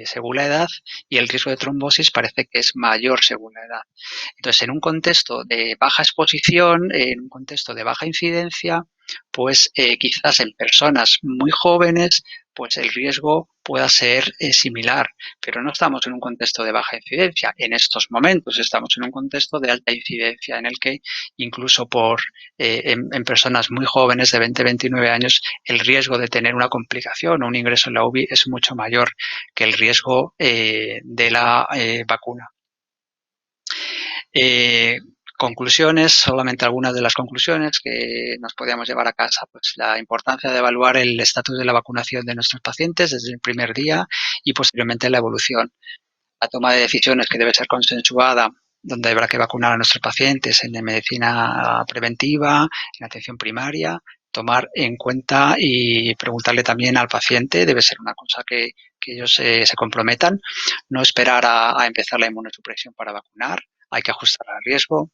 según la edad y el riesgo de trombosis parece que es mayor según la edad. Entonces, en un contexto de baja exposición, en un contexto de baja incidencia, pues quizás en personas muy jóvenes pues el riesgo pueda ser similar, pero no estamos en un contexto de baja incidencia. En estos momentos estamos en un contexto de alta incidencia en el que incluso en personas muy jóvenes de 20-29 años el riesgo de tener una complicación o un ingreso en la UBI es mucho mayor que el riesgo de la vacuna. Conclusiones, solamente algunas de las conclusiones que nos podíamos llevar a casa. Pues la importancia de evaluar el estatus de la vacunación de nuestros pacientes desde el primer día y posteriormente la evolución. La toma de decisiones que debe ser consensuada, donde habrá que vacunar a nuestros pacientes en medicina preventiva, en atención primaria, tomar en cuenta y preguntarle también al paciente, debe ser una cosa que ellos se comprometan, no esperar a empezar la inmunosupresión para vacunar, hay que ajustar al riesgo,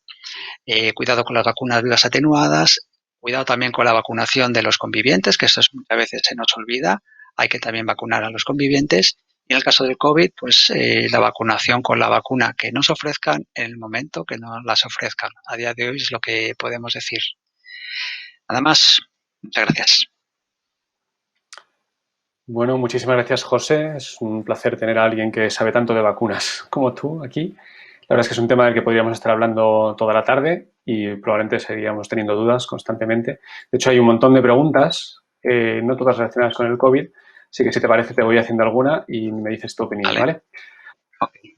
cuidado con las vacunas vivas atenuadas, cuidado también con la vacunación de los convivientes, que esto muchas veces se nos olvida, hay que también vacunar a los convivientes. Y en el caso del COVID, pues la vacunación con la vacuna que nos ofrezcan en el momento que nos las ofrezcan. A día de hoy es lo que podemos decir. Nada más. Muchas gracias. Bueno, muchísimas gracias, José. Es un placer tener a alguien que sabe tanto de vacunas como tú aquí. La verdad es que es un tema del que podríamos estar hablando toda la tarde y probablemente seguiríamos teniendo dudas constantemente. De hecho, hay un montón de preguntas, no todas relacionadas con el COVID, así que si te parece te voy haciendo alguna y me dices tu opinión, ¿vale? Okay.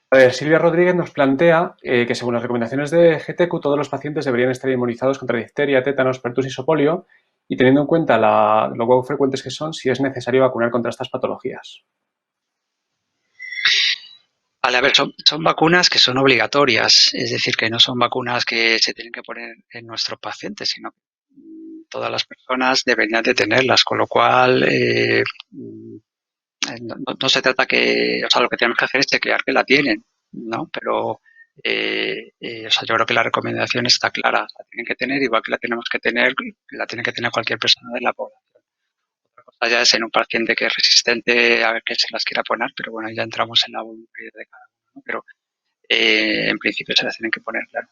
A ver, Silvia Rodríguez nos plantea que según las recomendaciones de GTQ todos los pacientes deberían estar inmunizados contra difteria, tétanos, pertusis o polio y teniendo en cuenta lo poco frecuentes que son, si es necesario vacunar contra estas patologías. Vale, a ver, son vacunas que son obligatorias, es decir, que no son vacunas que se tienen que poner en nuestros pacientes, sino que todas las personas deberían de tenerlas, con lo cual no se trata o sea, lo que tenemos que hacer es chequear que la tienen, ¿no? Pero, o sea, yo creo que la recomendación está clara, la tienen que tener igual que la tenemos que tener, la tiene que tener cualquier persona de la población. Otra cosa ya es en un paciente que es resistente a que se las quiera poner, pero bueno, ya entramos en la voluntariedad de cada uno, ¿no? Pero en principio se las tienen que poner, claro.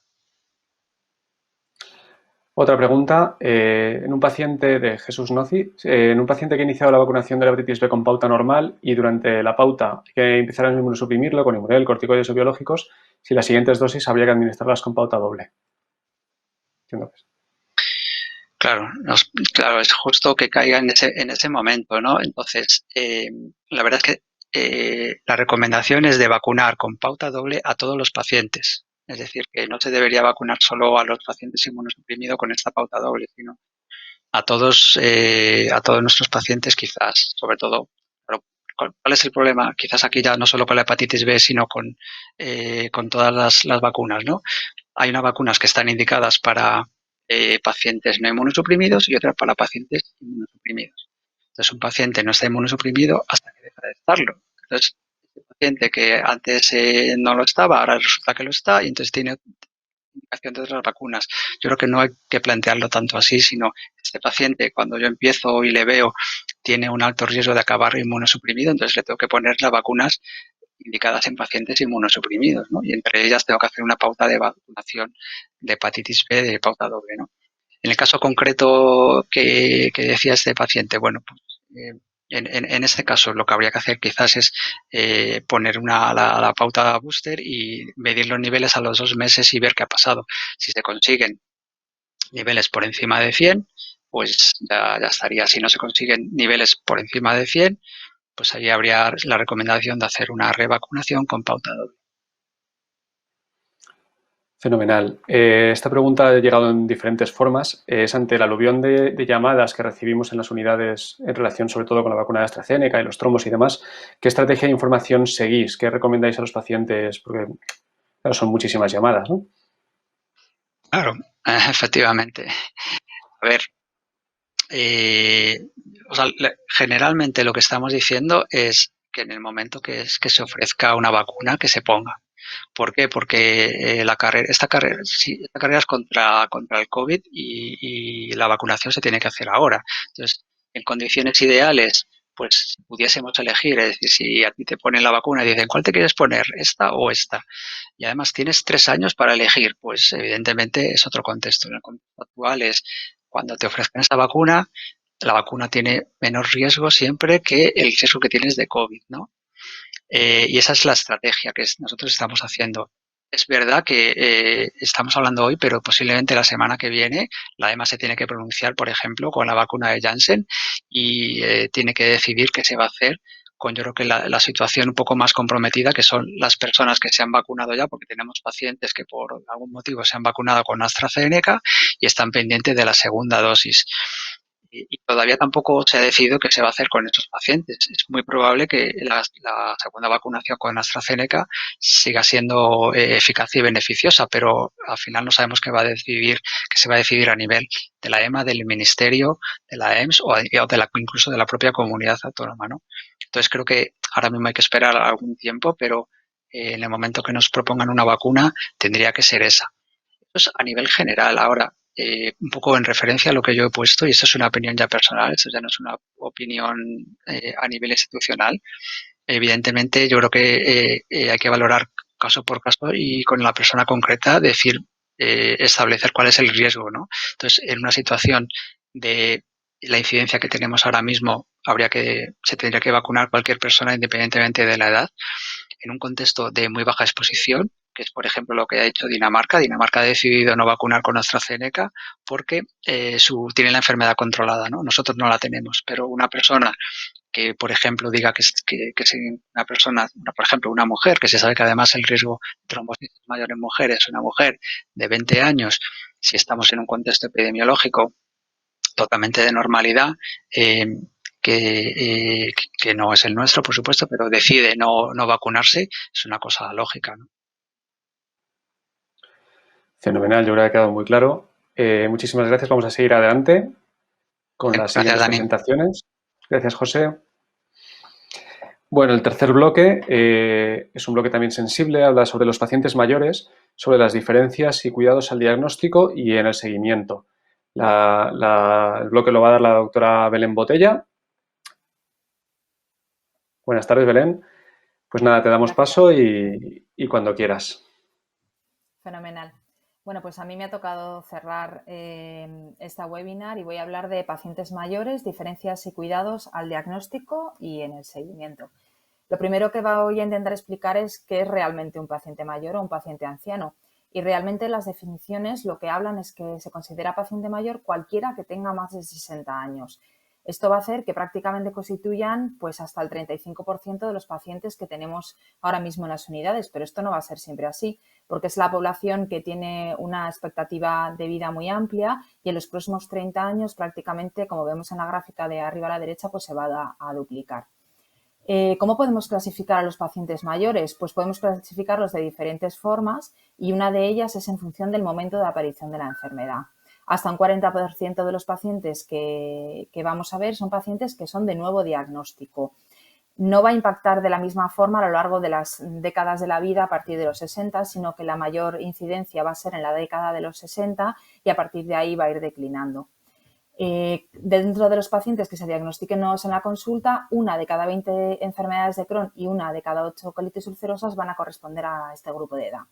Otra pregunta, en un paciente de Jesús Noci, en un paciente que ha iniciado la vacunación de la hepatitis B con pauta normal y durante la pauta hay que empezar a inmunosuprimirlo con inmunel, corticoides o biológicos, si las siguientes dosis habría que administrarlas con pauta doble. Claro, claro, es justo que caiga en ese momento, ¿no? Entonces, la verdad es que la recomendación es de vacunar con pauta doble a todos los pacientes. Es decir, que no se debería vacunar solo a los pacientes inmunosuprimidos con esta pauta doble, sino a todos nuestros pacientes quizás, sobre todo. Pero, ¿cuál es el problema? Quizás aquí ya no solo con la hepatitis B, sino con todas las vacunas, ¿no? Hay unas vacunas que están indicadas para pacientes no inmunosuprimidos y otras para pacientes inmunosuprimidos. Entonces, un paciente no está inmunosuprimido hasta que deja de estarlo. Entonces, el paciente que antes no lo estaba, ahora resulta que lo está y entonces tiene indicación de otras vacunas. Yo creo que no hay que plantearlo tanto así, sino este paciente, cuando yo empiezo y le veo, tiene un alto riesgo de acabar inmunosuprimido, entonces le tengo que poner las vacunas indicadas en pacientes inmunosuprimidos, ¿no? Y entre ellas tengo que hacer una pauta de vacunación de hepatitis B de pauta doble, ¿no? En el caso concreto que decía este paciente, bueno, pues en este caso lo que habría que hacer quizás es poner la pauta booster y medir los niveles a los 2 meses y ver qué ha pasado. Si se consiguen niveles por encima de 100, pues ya estaría. Si no se consiguen niveles por encima de 100, pues ahí habría la recomendación de hacer una revacunación con pauta doble. Fenomenal. Esta pregunta ha llegado en diferentes formas. Es ante el aluvión de llamadas que recibimos en las unidades en relación sobre todo con la vacuna de AstraZeneca y los trombos y demás. ¿Qué estrategia de información seguís? ¿Qué recomendáis a los pacientes? Porque claro, son muchísimas llamadas, ¿no? Claro, efectivamente. A ver, o sea, generalmente lo que estamos diciendo es que en el momento que se ofrezca una vacuna, que se ponga. ¿Por qué? Porque esta carrera es contra el COVID y la vacunación se tiene que hacer ahora. Entonces, en condiciones ideales, pues si pudiésemos elegir, es decir, si a ti te ponen la vacuna y dicen, ¿cuál te quieres poner? ¿Esta o esta? Y además tienes 3 años para elegir, pues evidentemente es otro contexto. En el contexto actual es cuando te ofrezcan esa vacuna, la vacuna tiene menos riesgo siempre que el riesgo que tienes de COVID, ¿no? Y esa es la estrategia que nosotros estamos haciendo. Es verdad que estamos hablando hoy, pero posiblemente la semana que viene la EMA se tiene que pronunciar, por ejemplo, con la vacuna de Janssen y tiene que decidir qué se va a hacer con, yo creo que la situación un poco más comprometida, que son las personas que se han vacunado ya, porque tenemos pacientes que por algún motivo se han vacunado con AstraZeneca y están pendientes de la segunda dosis. Y todavía tampoco se ha decidido qué se va a hacer con estos pacientes. Es muy probable que la segunda vacunación con AstraZeneca siga siendo eficaz y beneficiosa, pero al final no sabemos qué se va a decidir a nivel de la EMA, del Ministerio, de la EMS o incluso de la propia comunidad autónoma, ¿no? Entonces creo que ahora mismo hay que esperar algún tiempo, pero en el momento que nos propongan una vacuna tendría que ser esa. Eso es a nivel general. Ahora, un poco en referencia a lo que yo he puesto, y esto es una opinión ya personal, esto ya no es una opinión a nivel institucional. Evidentemente, yo creo que hay que valorar caso por caso y con la persona concreta decir, establecer cuál es el riesgo, ¿no? Entonces, en una situación de la incidencia que tenemos ahora mismo, se tendría que vacunar cualquier persona independientemente de la edad. En un contexto de muy baja exposición, que es, por ejemplo, lo que ha hecho Dinamarca. Dinamarca ha decidido no vacunar con AstraZeneca porque tiene la enfermedad controlada, ¿no? Nosotros no la tenemos, pero una persona que, por ejemplo, diga que es una persona, por ejemplo, una mujer, que se sabe que además el riesgo de trombosis es mayor en mujeres, una mujer de 20 años, si estamos en un contexto epidemiológico totalmente de normalidad, que no es el nuestro, por supuesto, pero decide no vacunarse, es una cosa lógica, ¿no? Fenomenal, yo creo que ha quedado muy claro. Muchísimas gracias. Vamos a seguir adelante con las Gracias, siguientes Dani. presentaciones. Gracias, José. Bueno, el tercer bloque es un bloque también sensible, habla sobre los pacientes mayores, sobre las diferencias y cuidados al diagnóstico y en el seguimiento. El bloque lo va a dar la doctora Belén Botella. Buenas tardes, Belén. Pues nada, te damos paso y cuando quieras. Fenomenal. Bueno, pues a mí me ha tocado cerrar esta webinar y voy a hablar de pacientes mayores, diferencias y cuidados al diagnóstico y en el seguimiento. Lo primero que voy a intentar explicar es qué es realmente un paciente mayor o un paciente anciano. Y realmente las definiciones lo que hablan es que se considera paciente mayor cualquiera que tenga más de 60 años. Esto va a hacer que prácticamente constituyan pues hasta el 35% de los pacientes que tenemos ahora mismo en las unidades, pero esto no va a ser siempre así, porque es la población que tiene una expectativa de vida muy amplia y en los próximos 30 años prácticamente, como vemos en la gráfica de arriba a la derecha, pues se va a duplicar. ¿Cómo podemos clasificar a los pacientes mayores? Pues podemos clasificarlos de diferentes formas y una de ellas es en función del momento de aparición de la enfermedad. Hasta un 40% de los pacientes que vamos a ver son pacientes que son de nuevo diagnóstico. No va a impactar de la misma forma a lo largo de las décadas de la vida a partir de los 60, sino que la mayor incidencia va a ser en la década de los 60 y a partir de ahí va a ir declinando. Dentro de los pacientes que se diagnostiquen nuevos en la consulta, una de cada 20 enfermedades de Crohn y una de cada 8 colitis ulcerosas van a corresponder a este grupo de edad.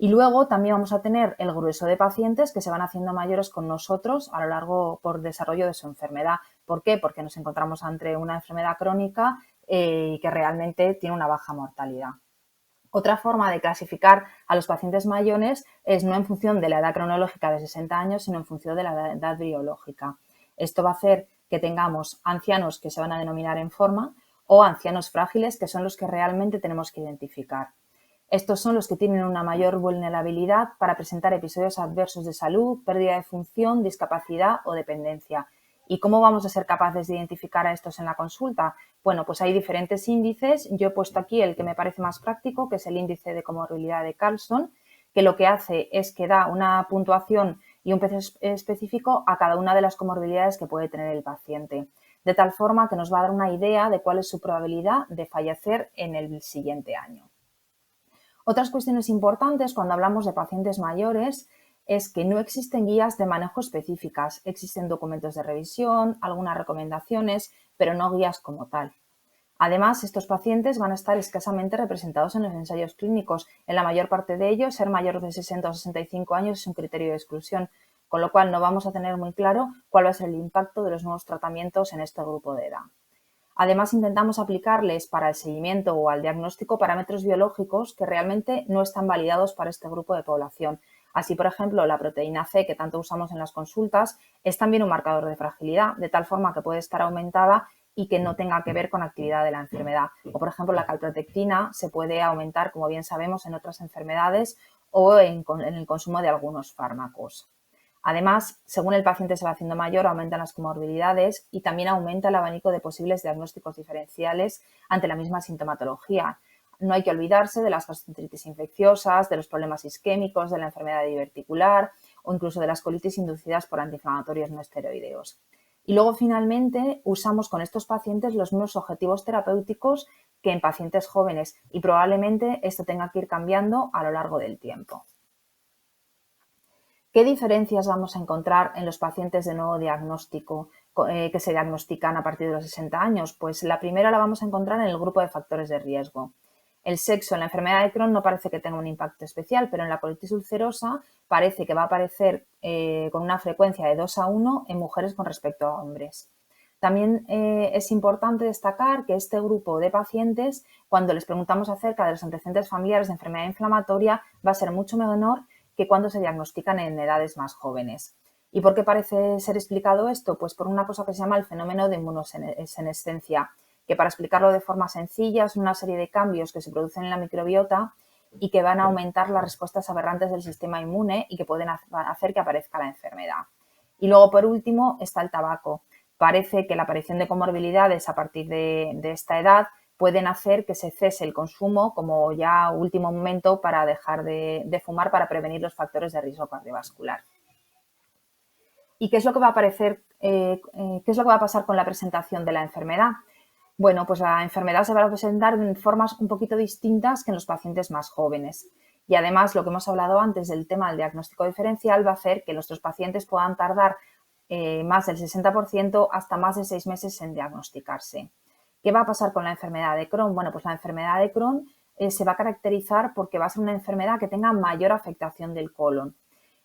Y luego también vamos a tener el grueso de pacientes que se van haciendo mayores con nosotros a lo largo por desarrollo de su enfermedad. ¿Por qué? Porque nos encontramos ante una enfermedad crónica y que realmente tiene una baja mortalidad. Otra forma de clasificar a los pacientes mayores es no en función de la edad cronológica de 60 años, sino en función de la edad biológica. Esto va a hacer que tengamos ancianos que se van a denominar en forma o ancianos frágiles, que son los que realmente tenemos que identificar. Estos son los que tienen una mayor vulnerabilidad para presentar episodios adversos de salud, pérdida de función, discapacidad o dependencia. ¿Y cómo vamos a ser capaces de identificar a estos en la consulta? Bueno, pues hay diferentes índices. Yo he puesto aquí el que me parece más práctico, que es el índice de comorbilidad de Carlson, que lo que hace es que da una puntuación y un peso específico a cada una de las comorbilidades que puede tener el paciente, de tal forma que nos va a dar una idea de cuál es su probabilidad de fallecer en el siguiente año. Otras cuestiones importantes cuando hablamos de pacientes mayores es que no existen guías de manejo específicas. Existen documentos de revisión, algunas recomendaciones, pero no guías como tal. Además, estos pacientes van a estar escasamente representados en los ensayos clínicos. En la mayor parte de ellos, ser mayor de 60 o 65 años es un criterio de exclusión. con lo cual no vamos a tener muy claro cuál va a ser el impacto de los nuevos tratamientos en este grupo de edad. Además, intentamos aplicarles para el seguimiento o al diagnóstico parámetros biológicos que realmente no están validados para este grupo de población. Así, por ejemplo, la proteína C, que tanto usamos en las consultas, es también un marcador de fragilidad, de tal forma que puede estar aumentada y que no tenga que ver con actividad de la enfermedad. O, por ejemplo, la calprotectina se puede aumentar, como bien sabemos, en otras enfermedades o en el consumo de algunos fármacos. Además, según el paciente se va haciendo mayor, aumentan las comorbilidades y también aumenta el abanico de posibles diagnósticos diferenciales ante la misma sintomatología. No hay que olvidarse de las gastroenteritis infecciosas, de los problemas isquémicos, de la enfermedad diverticular o incluso de las colitis inducidas por antiinflamatorios no esteroideos. Y luego, finalmente, usamos con estos pacientes los mismos objetivos terapéuticos que en pacientes jóvenes y probablemente esto tenga que ir cambiando a lo largo del tiempo. ¿Qué diferencias vamos a encontrar en los pacientes de nuevo diagnóstico que se diagnostican a partir de los 60 años? Pues la primera la vamos a encontrar en el grupo de factores de riesgo. El sexo en la enfermedad de Crohn no parece que tenga un impacto especial, pero en la colitis ulcerosa parece que va a aparecer con una frecuencia de 2 a 1 en mujeres con respecto a hombres. También es importante destacar que este grupo de pacientes, cuando les preguntamos acerca de los antecedentes familiares de enfermedad inflamatoria, va a ser mucho menor que cuando se diagnostican en edades más jóvenes. ¿Y por qué parece ser explicado esto? Pues por una cosa que se llama el fenómeno de inmunosenescencia, que para explicarlo de forma sencilla son una serie de cambios que se producen en la microbiota y que van a aumentar las respuestas aberrantes del sistema inmune y que pueden hacer que aparezca la enfermedad. Y luego, por último, está el tabaco. Parece que la aparición de comorbilidades a partir de esta edad pueden hacer que se cese el consumo como ya último momento para dejar de fumar para prevenir los factores de riesgo cardiovascular. ¿Y qué es lo que va a aparecer? ¿Qué es lo que va a pasar con la presentación de la enfermedad? Bueno, pues la enfermedad se va a presentar de formas un poquito distintas que en los pacientes más jóvenes. Y además, lo que hemos hablado antes del tema del diagnóstico diferencial va a hacer que nuestros pacientes puedan tardar más del 60% hasta más de 6 meses en diagnosticarse. ¿Qué va a pasar con la enfermedad de Crohn? Bueno, pues la enfermedad de Crohn se va a caracterizar porque va a ser una enfermedad que tenga mayor afectación del colon.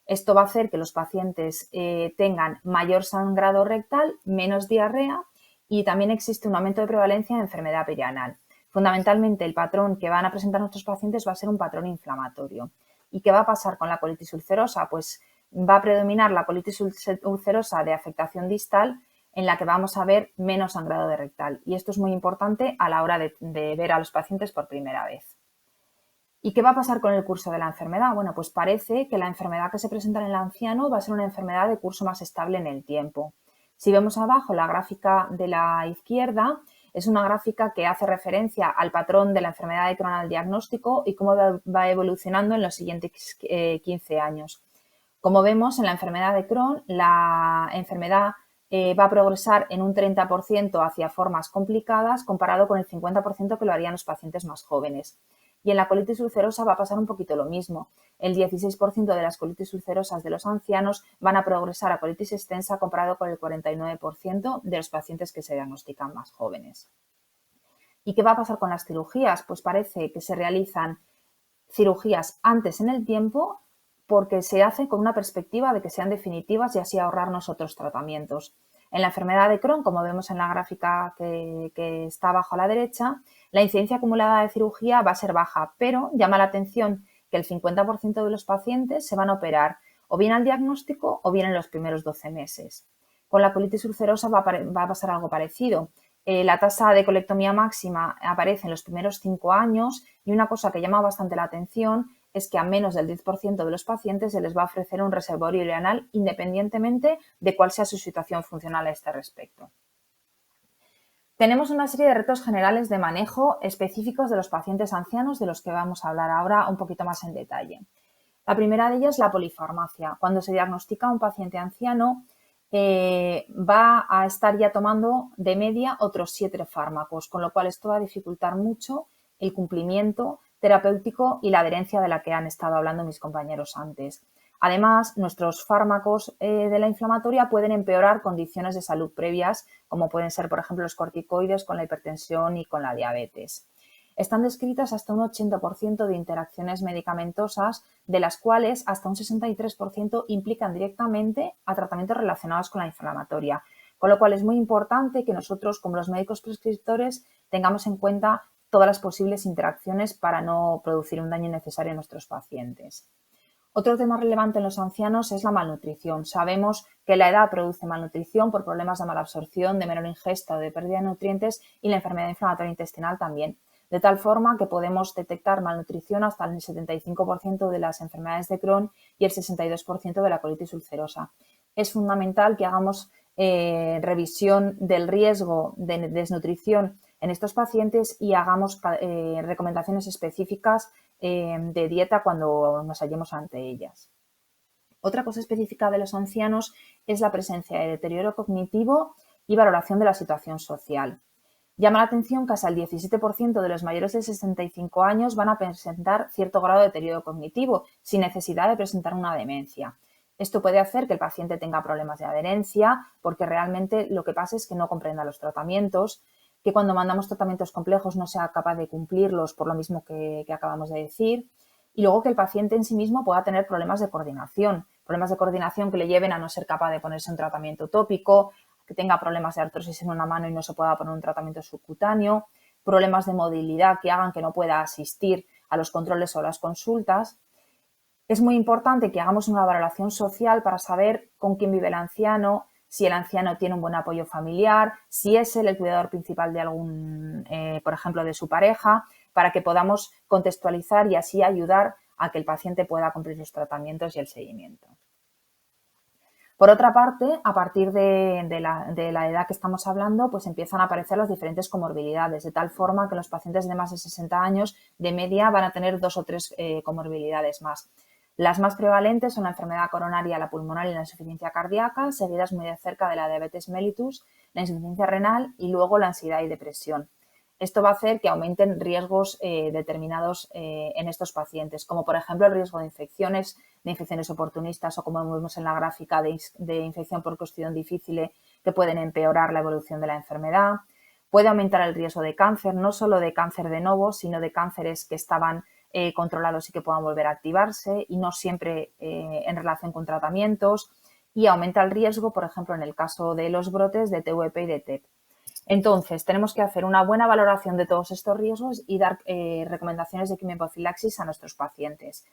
Esto va a hacer que los pacientes tengan mayor sangrado rectal, menos diarrea y también existe un aumento de prevalencia de enfermedad perianal. Fundamentalmente, el patrón que van a presentar nuestros pacientes va a ser un patrón inflamatorio. ¿Y qué va a pasar con la colitis ulcerosa? Pues va a predominar la colitis ulcerosa de afectación distal, en la que vamos a ver menos sangrado de rectal. Y esto es muy importante a la hora de ver a los pacientes por primera vez. ¿Y qué va a pasar con el curso de la enfermedad? Bueno, pues parece que la enfermedad que se presenta en el anciano va a ser una enfermedad de curso más estable en el tiempo. Si vemos abajo la gráfica de la izquierda, es una gráfica que hace referencia al patrón de la enfermedad de Crohn al diagnóstico y cómo va evolucionando en los siguientes 15 años. Como vemos, en la enfermedad de Crohn, la enfermedad va a progresar en un 30% hacia formas complicadas comparado con el 50% que lo harían los pacientes más jóvenes. Y en la colitis ulcerosa va a pasar un poquito lo mismo. El 16% de las colitis ulcerosas de los ancianos van a progresar a colitis extensa comparado con el 49% de los pacientes que se diagnostican más jóvenes. ¿Y qué va a pasar con las cirugías? Pues parece que se realizan cirugías antes en el tiempo porque se hace con una perspectiva de que sean definitivas y así ahorrarnos otros tratamientos. En la enfermedad de Crohn, como vemos en la gráfica que está abajo a la derecha, la incidencia acumulada de cirugía va a ser baja, pero llama la atención que el 50% de los pacientes se van a operar o bien al diagnóstico o bien en los primeros 12 meses. Con la colitis ulcerosa va a pasar algo parecido. La tasa de colectomía máxima aparece en los primeros 5 años y una cosa que llama bastante la atención es que a menos del 10% de los pacientes se les va a ofrecer un reservorio ileoanal independientemente de cuál sea su situación funcional a este respecto. Tenemos una serie de retos generales de manejo específicos de los pacientes ancianos de los que vamos a hablar ahora un poquito más en detalle. La primera de ellas es la polifarmacia. Cuando se diagnostica a un paciente anciano, va a estar ya tomando de media otros 7 fármacos, con lo cual esto va a dificultar mucho el cumplimiento terapéutico y la adherencia de la que han estado hablando mis compañeros antes. Además, nuestros fármacos de la inflamatoria pueden empeorar condiciones de salud previas, como pueden ser, por ejemplo, los corticoides con la hipertensión y con la diabetes. están descritas hasta un 80% de interacciones medicamentosas, de las cuales hasta un 63% implican directamente a tratamientos relacionados con la inflamatoria. Con lo cual es muy importante que nosotros, como los médicos prescriptores, tengamos en cuenta todas las posibles interacciones para no producir un daño innecesario a nuestros pacientes. Otro tema relevante en los ancianos es la malnutrición. Sabemos que la edad produce malnutrición por problemas de malabsorción, de menor ingesta o de pérdida de nutrientes, y la enfermedad inflamatoria intestinal también. De tal forma que podemos detectar malnutrición hasta el 75% de las enfermedades de Crohn y el 62% de la colitis ulcerosa. Es fundamental que hagamos revisión del riesgo de desnutrición en estos pacientes y hagamos recomendaciones específicas de dieta cuando nos hallemos ante ellas. Otra cosa específica de los ancianos es la presencia de deterioro cognitivo y valoración de la situación social. Llama la atención que hasta el 17% de los mayores de 65 años van a presentar cierto grado de deterioro cognitivo sin necesidad de presentar una demencia. Esto puede hacer que el paciente tenga problemas de adherencia porque realmente lo que pasa es que no comprenda los tratamientos, que cuando mandamos tratamientos complejos no sea capaz de cumplirlos por lo mismo que acabamos de decir, y luego que el paciente en sí mismo pueda tener problemas de coordinación que le lleven a no ser capaz de ponerse un tratamiento tópico, que tenga problemas de artrosis en una mano y no se pueda poner un tratamiento subcutáneo, problemas de movilidad que hagan que no pueda asistir a los controles o las consultas. Es muy importante que hagamos una valoración social para saber con quién vive el anciano, si el anciano tiene un buen apoyo familiar, si es él el cuidador principal de algún, por ejemplo, de su pareja, para que podamos contextualizar y así ayudar a que el paciente pueda cumplir los tratamientos y el seguimiento. Por otra parte, a partir de la edad que estamos hablando, pues empiezan a aparecer las diferentes comorbilidades, de tal forma que los pacientes de más de 60 años de media van a tener 2 o 3 comorbilidades más. Las más prevalentes son la enfermedad coronaria, la pulmonar y la insuficiencia cardíaca, seguidas muy de cerca de la diabetes mellitus, la insuficiencia renal y luego la ansiedad y depresión. Esto va a hacer que aumenten riesgos determinados en estos pacientes, como por ejemplo el riesgo de infecciones oportunistas o como vemos en la gráfica de infección por clostridium difficile, que pueden empeorar la evolución de la enfermedad. Puede aumentar el riesgo de cáncer, no solo de cáncer de novo, sino de cánceres que estaban controlados y que puedan volver a activarse y no siempre en relación con tratamientos, y aumenta el riesgo, por ejemplo, en el caso de los brotes de TUEP y de TEP. Entonces, tenemos que hacer una buena valoración de todos estos riesgos y dar recomendaciones de quimioprofilaxis a nuestros pacientes.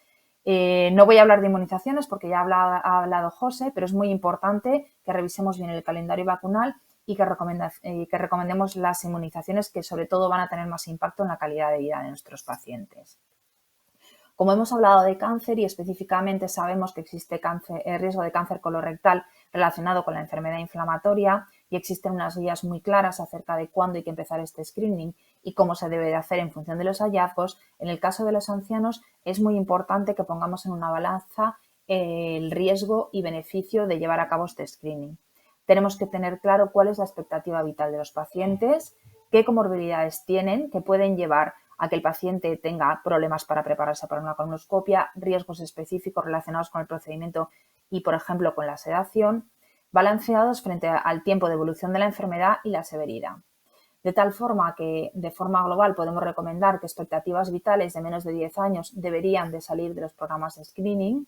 No voy a hablar de inmunizaciones porque ya ha hablado José, pero es muy importante que revisemos bien el calendario vacunal y que recomendemos las inmunizaciones que sobre todo van a tener más impacto en la calidad de vida de nuestros pacientes. Como hemos hablado de cáncer y específicamente sabemos que existe riesgo de cáncer colorectal relacionado con la enfermedad inflamatoria y existen unas guías muy claras acerca de cuándo hay que empezar este screening y cómo se debe de hacer en función de los hallazgos, en el caso de los ancianos es muy importante que pongamos en una balanza el riesgo y beneficio de llevar a cabo este screening. Tenemos que tener claro cuál es la expectativa vital de los pacientes, qué comorbilidades tienen que pueden llevar a que el paciente tenga problemas para prepararse para una colonoscopia, riesgos específicos relacionados con el procedimiento y, por ejemplo, con la sedación, balanceados frente al tiempo de evolución de la enfermedad y la severidad. De tal forma que, de forma global, podemos recomendar que expectativas vitales de menos de 10 años deberían de salir de los programas de screening.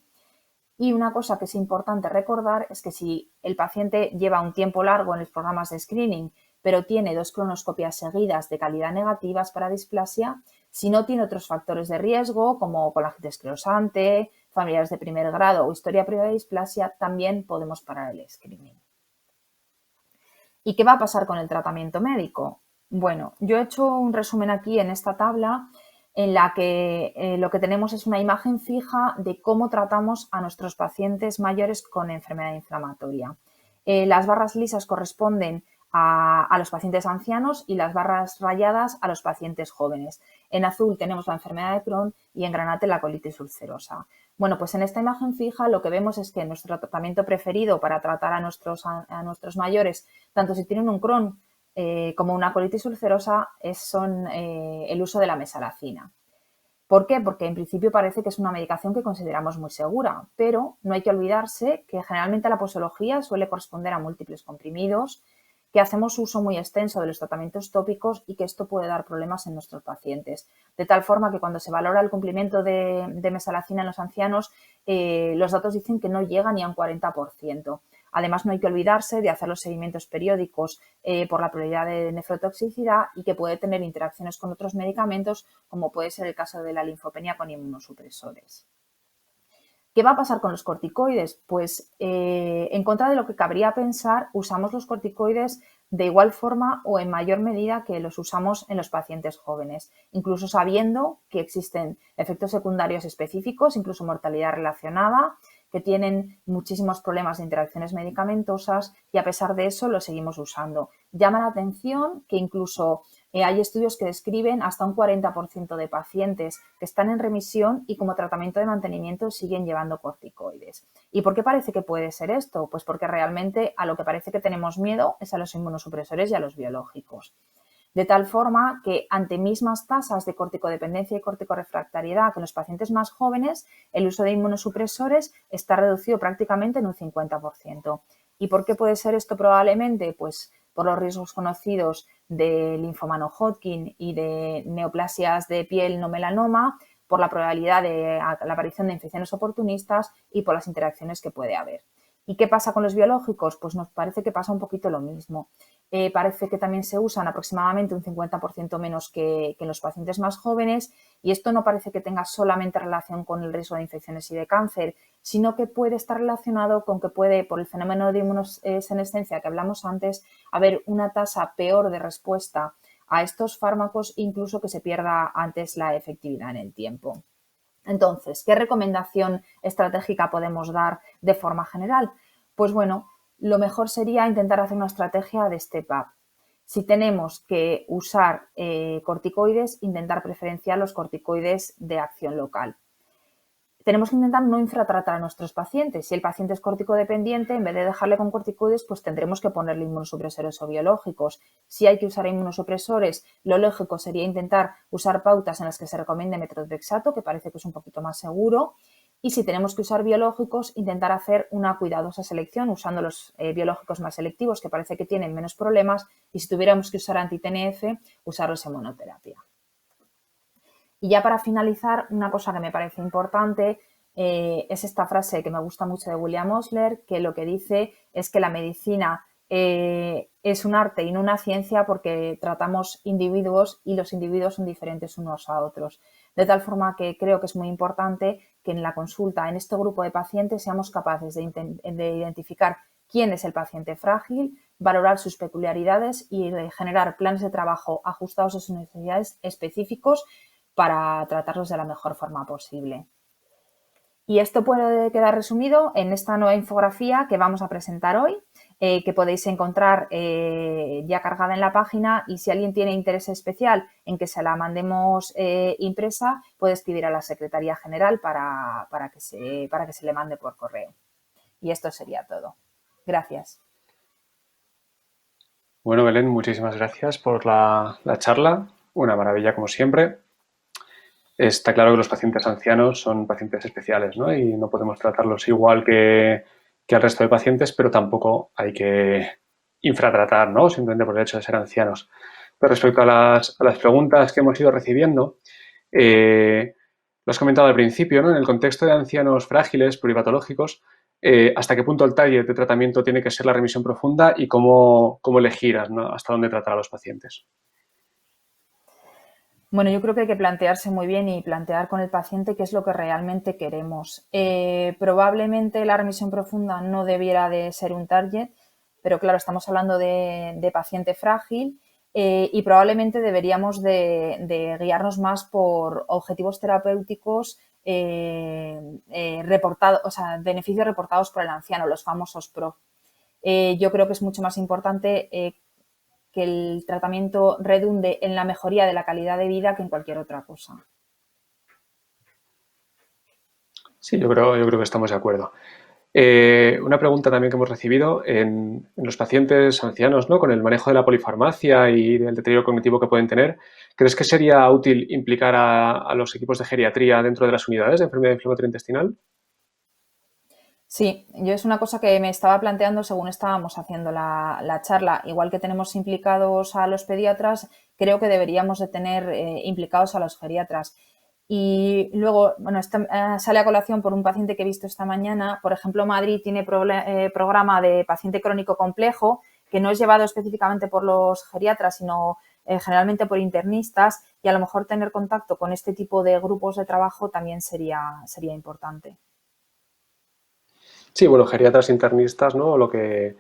Y una cosa que es importante recordar es que si el paciente lleva un tiempo largo en los programas de screening, pero tiene 2 colonoscopias seguidas de calidad negativas para displasia, si no tiene otros factores de riesgo como colágeno esclerosante, familiares de primer grado o historia previa de displasia, también podemos parar el screening. ¿Y qué va a pasar con el tratamiento médico? Bueno, yo he hecho un resumen aquí en esta tabla en la que lo que tenemos es una imagen fija de cómo tratamos a nuestros pacientes mayores con enfermedad inflamatoria. Las barras lisas corresponden a los pacientes ancianos y las barras rayadas a los pacientes jóvenes. En azul tenemos la enfermedad de Crohn y en granate la colitis ulcerosa. Bueno, pues en esta imagen fija lo que vemos es que nuestro tratamiento preferido para tratar a nuestros mayores, tanto si tienen un Crohn como una colitis ulcerosa, son el uso de la mesalazina. ¿Por qué? Porque en principio parece que es una medicación que consideramos muy segura, pero no hay que olvidarse que generalmente la posología suele corresponder a múltiples comprimidos que hacemos uso muy extenso de los tratamientos tópicos y que esto puede dar problemas en nuestros pacientes. De tal forma que cuando se valora el cumplimiento de mesalazina en los ancianos, los datos dicen que no llega ni a un 40%. Además, no hay que olvidarse de hacer los seguimientos periódicos por la probabilidad de nefrotoxicidad y que puede tener interacciones con otros medicamentos, como puede ser el caso de la linfopenia con inmunosupresores. ¿Qué va a pasar con los corticoides? Pues en contra de lo que cabría pensar, usamos los corticoides de igual forma o en mayor medida que los usamos en los pacientes jóvenes, incluso sabiendo que existen efectos secundarios específicos, incluso mortalidad relacionada, que tienen muchísimos problemas de interacciones medicamentosas y a pesar de eso lo seguimos usando. Llama la atención que incluso hay estudios que describen hasta un 40% de pacientes que están en remisión y como tratamiento de mantenimiento siguen llevando corticoides. ¿Y por qué parece que puede ser esto? Pues porque realmente a lo que parece que tenemos miedo es a los inmunosupresores y a los biológicos. De tal forma que ante mismas tasas de corticodependencia y corticorefractariedad que en los pacientes más jóvenes, el uso de inmunosupresores está reducido prácticamente en un 50%. ¿Y por qué puede ser esto probablemente? Pues por los riesgos conocidos de linfoma no Hodgkin y de neoplasias de piel no melanoma, por la probabilidad de la aparición de infecciones oportunistas y por las interacciones que puede haber. ¿Y qué pasa con los biológicos? Pues nos parece que pasa un poquito lo mismo. Parece que también se usan aproximadamente un 50% menos que en los pacientes más jóvenes y esto no parece que tenga solamente relación con el riesgo de infecciones y de cáncer, sino que puede estar relacionado con que puede, por el fenómeno de inmunosenescencia que hablamos antes, haber una tasa peor de respuesta a estos fármacos, incluso que se pierda antes la efectividad en el tiempo. Entonces, ¿qué recomendación estratégica podemos dar de forma general? Pues bueno, lo mejor sería intentar hacer una estrategia de step up. Si tenemos que usar corticoides, intentar preferenciar los corticoides de acción local. Tenemos que intentar no infratratar a nuestros pacientes. Si el paciente es corticodependiente, en vez de dejarle con corticoides, pues tendremos que ponerle inmunosupresores o biológicos. Si hay que usar inmunosupresores, lo lógico sería intentar usar pautas en las que se recomiende metotrexato, que parece que es un poquito más seguro. Y si tenemos que usar biológicos, intentar hacer una cuidadosa selección usando los biológicos más selectivos, que parece que tienen menos problemas. Y si tuviéramos que usar anti-TNF, usarlos en monoterapia. Y ya para finalizar, una cosa que me parece importante es esta frase que me gusta mucho de William Osler, que lo que dice es que la medicina es un arte y no una ciencia porque tratamos individuos y los individuos son diferentes unos a otros. De tal forma que creo que es muy importante que en la consulta, en este grupo de pacientes, seamos capaces de identificar quién es el paciente frágil, valorar sus peculiaridades y de generar planes de trabajo ajustados a sus necesidades específicos para tratarlos de la mejor forma posible. Y esto puede quedar resumido en esta nueva infografía que vamos a presentar hoy, que podéis encontrar ya cargada en la página y si alguien tiene interés especial en que se la mandemos impresa, puede escribir a la Secretaría General para que se le mande por correo. Y esto sería todo. Gracias. Bueno, Belén, muchísimas gracias por la charla. Una maravilla como siempre. Está claro que los pacientes ancianos son pacientes especiales, ¿no? Y no podemos tratarlos igual que al resto de pacientes, pero tampoco hay que infratratar, ¿no? Simplemente por el hecho de ser ancianos. Pero respecto a las preguntas que hemos ido recibiendo, lo has comentado al principio, ¿no? En el contexto de ancianos frágiles, pluripatológicos, ¿hasta qué punto el target de tratamiento tiene que ser la remisión profunda y cómo elegir, ¿no? Hasta dónde tratar a los pacientes? Bueno, yo creo que hay que plantearse muy bien y plantear con el paciente qué es lo que realmente queremos. Probablemente la remisión profunda no debiera de ser un target, pero claro, estamos hablando de paciente frágil y probablemente deberíamos de guiarnos más por objetivos terapéuticos reportados, o sea, beneficios reportados por el anciano, los famosos PRO. Yo creo que es mucho más importante que el tratamiento redunde en la mejoría de la calidad de vida que en cualquier otra cosa. Sí, yo creo que estamos de acuerdo. Una pregunta también que hemos recibido en los pacientes ancianos, ¿no? Con el manejo de la polifarmacia y del deterioro cognitivo que pueden tener, ¿crees que sería útil implicar a los equipos de geriatría dentro de las unidades de enfermedad inflamatoria intestinal? Sí, yo es una cosa que me estaba planteando según estábamos haciendo la charla. Igual que tenemos implicados a los pediatras, creo que deberíamos de tener implicados a los geriatras. Y luego, bueno, esto sale a colación por un paciente que he visto esta mañana. Por ejemplo, Madrid tiene programa de paciente crónico complejo que no es llevado específicamente por los geriatras, sino generalmente por internistas, y a lo mejor tener contacto con este tipo de grupos de trabajo también sería importante. Sí, bueno, geriatras, internistas, ¿no? Lo que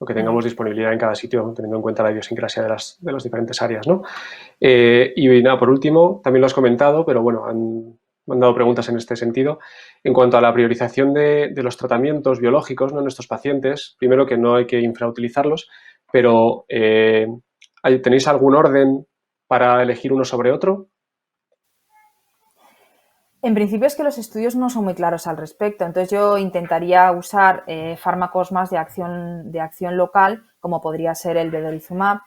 tengamos disponibilidad en cada sitio, teniendo en cuenta la idiosincrasia de las diferentes áreas, ¿no? Y nada, por último, también lo has comentado, pero bueno, me han dado preguntas en este sentido. En cuanto a la priorización de los tratamientos biológicos, ¿no? En estos pacientes, primero que no hay que infrautilizarlos, pero ¿tenéis algún orden para elegir uno sobre otro? En principio es que los estudios no son muy claros al respecto, entonces yo intentaría usar fármacos más de acción local, como podría ser el vedolizumab,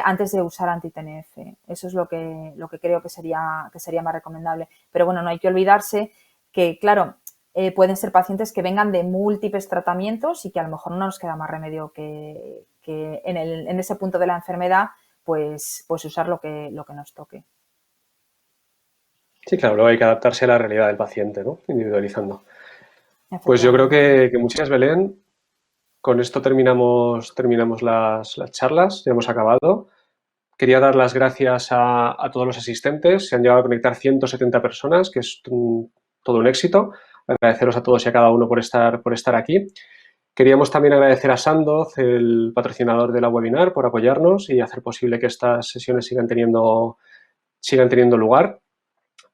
antes de usar anti-TNF. Eso es lo que creo que sería más recomendable. Pero bueno, no hay que olvidarse que, claro, pueden ser pacientes que vengan de múltiples tratamientos y que a lo mejor no nos queda más remedio que en ese punto de la enfermedad, pues usar lo que nos toque. Sí, claro, luego hay que adaptarse a la realidad del paciente, ¿no? Individualizando. Pues yo creo Efectivamente. que muchas gracias, Belén. Con esto terminamos las charlas, ya hemos acabado. Quería dar las gracias a todos los asistentes. Se han llegado a conectar 170 personas, que es todo un éxito. Agradeceros a todos y a cada uno por estar aquí. Queríamos también agradecer a Sandoz, el patrocinador de la webinar, por apoyarnos y hacer posible que estas sesiones sigan teniendo lugar.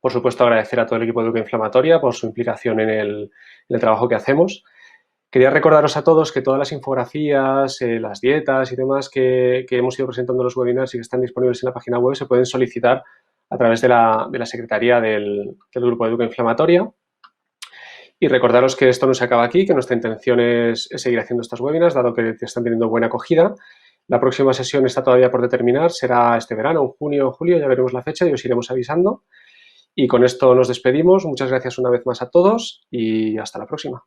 Por supuesto, agradecer a todo el equipo de Educa Inflamatoria por su implicación en el trabajo que hacemos. Quería recordaros a todos que todas las infografías, las dietas y demás que hemos ido presentando en los webinars y que están disponibles en la página web se pueden solicitar a través de la secretaría del grupo de Educa Inflamatoria. Y recordaros que esto no se acaba aquí, que nuestra intención es seguir haciendo estos webinars, dado que están teniendo buena acogida. La próxima sesión está todavía por determinar, será este verano, en junio o julio, ya veremos la fecha y os iremos avisando. Y con esto nos despedimos. Muchas gracias una vez más a todos y hasta la próxima.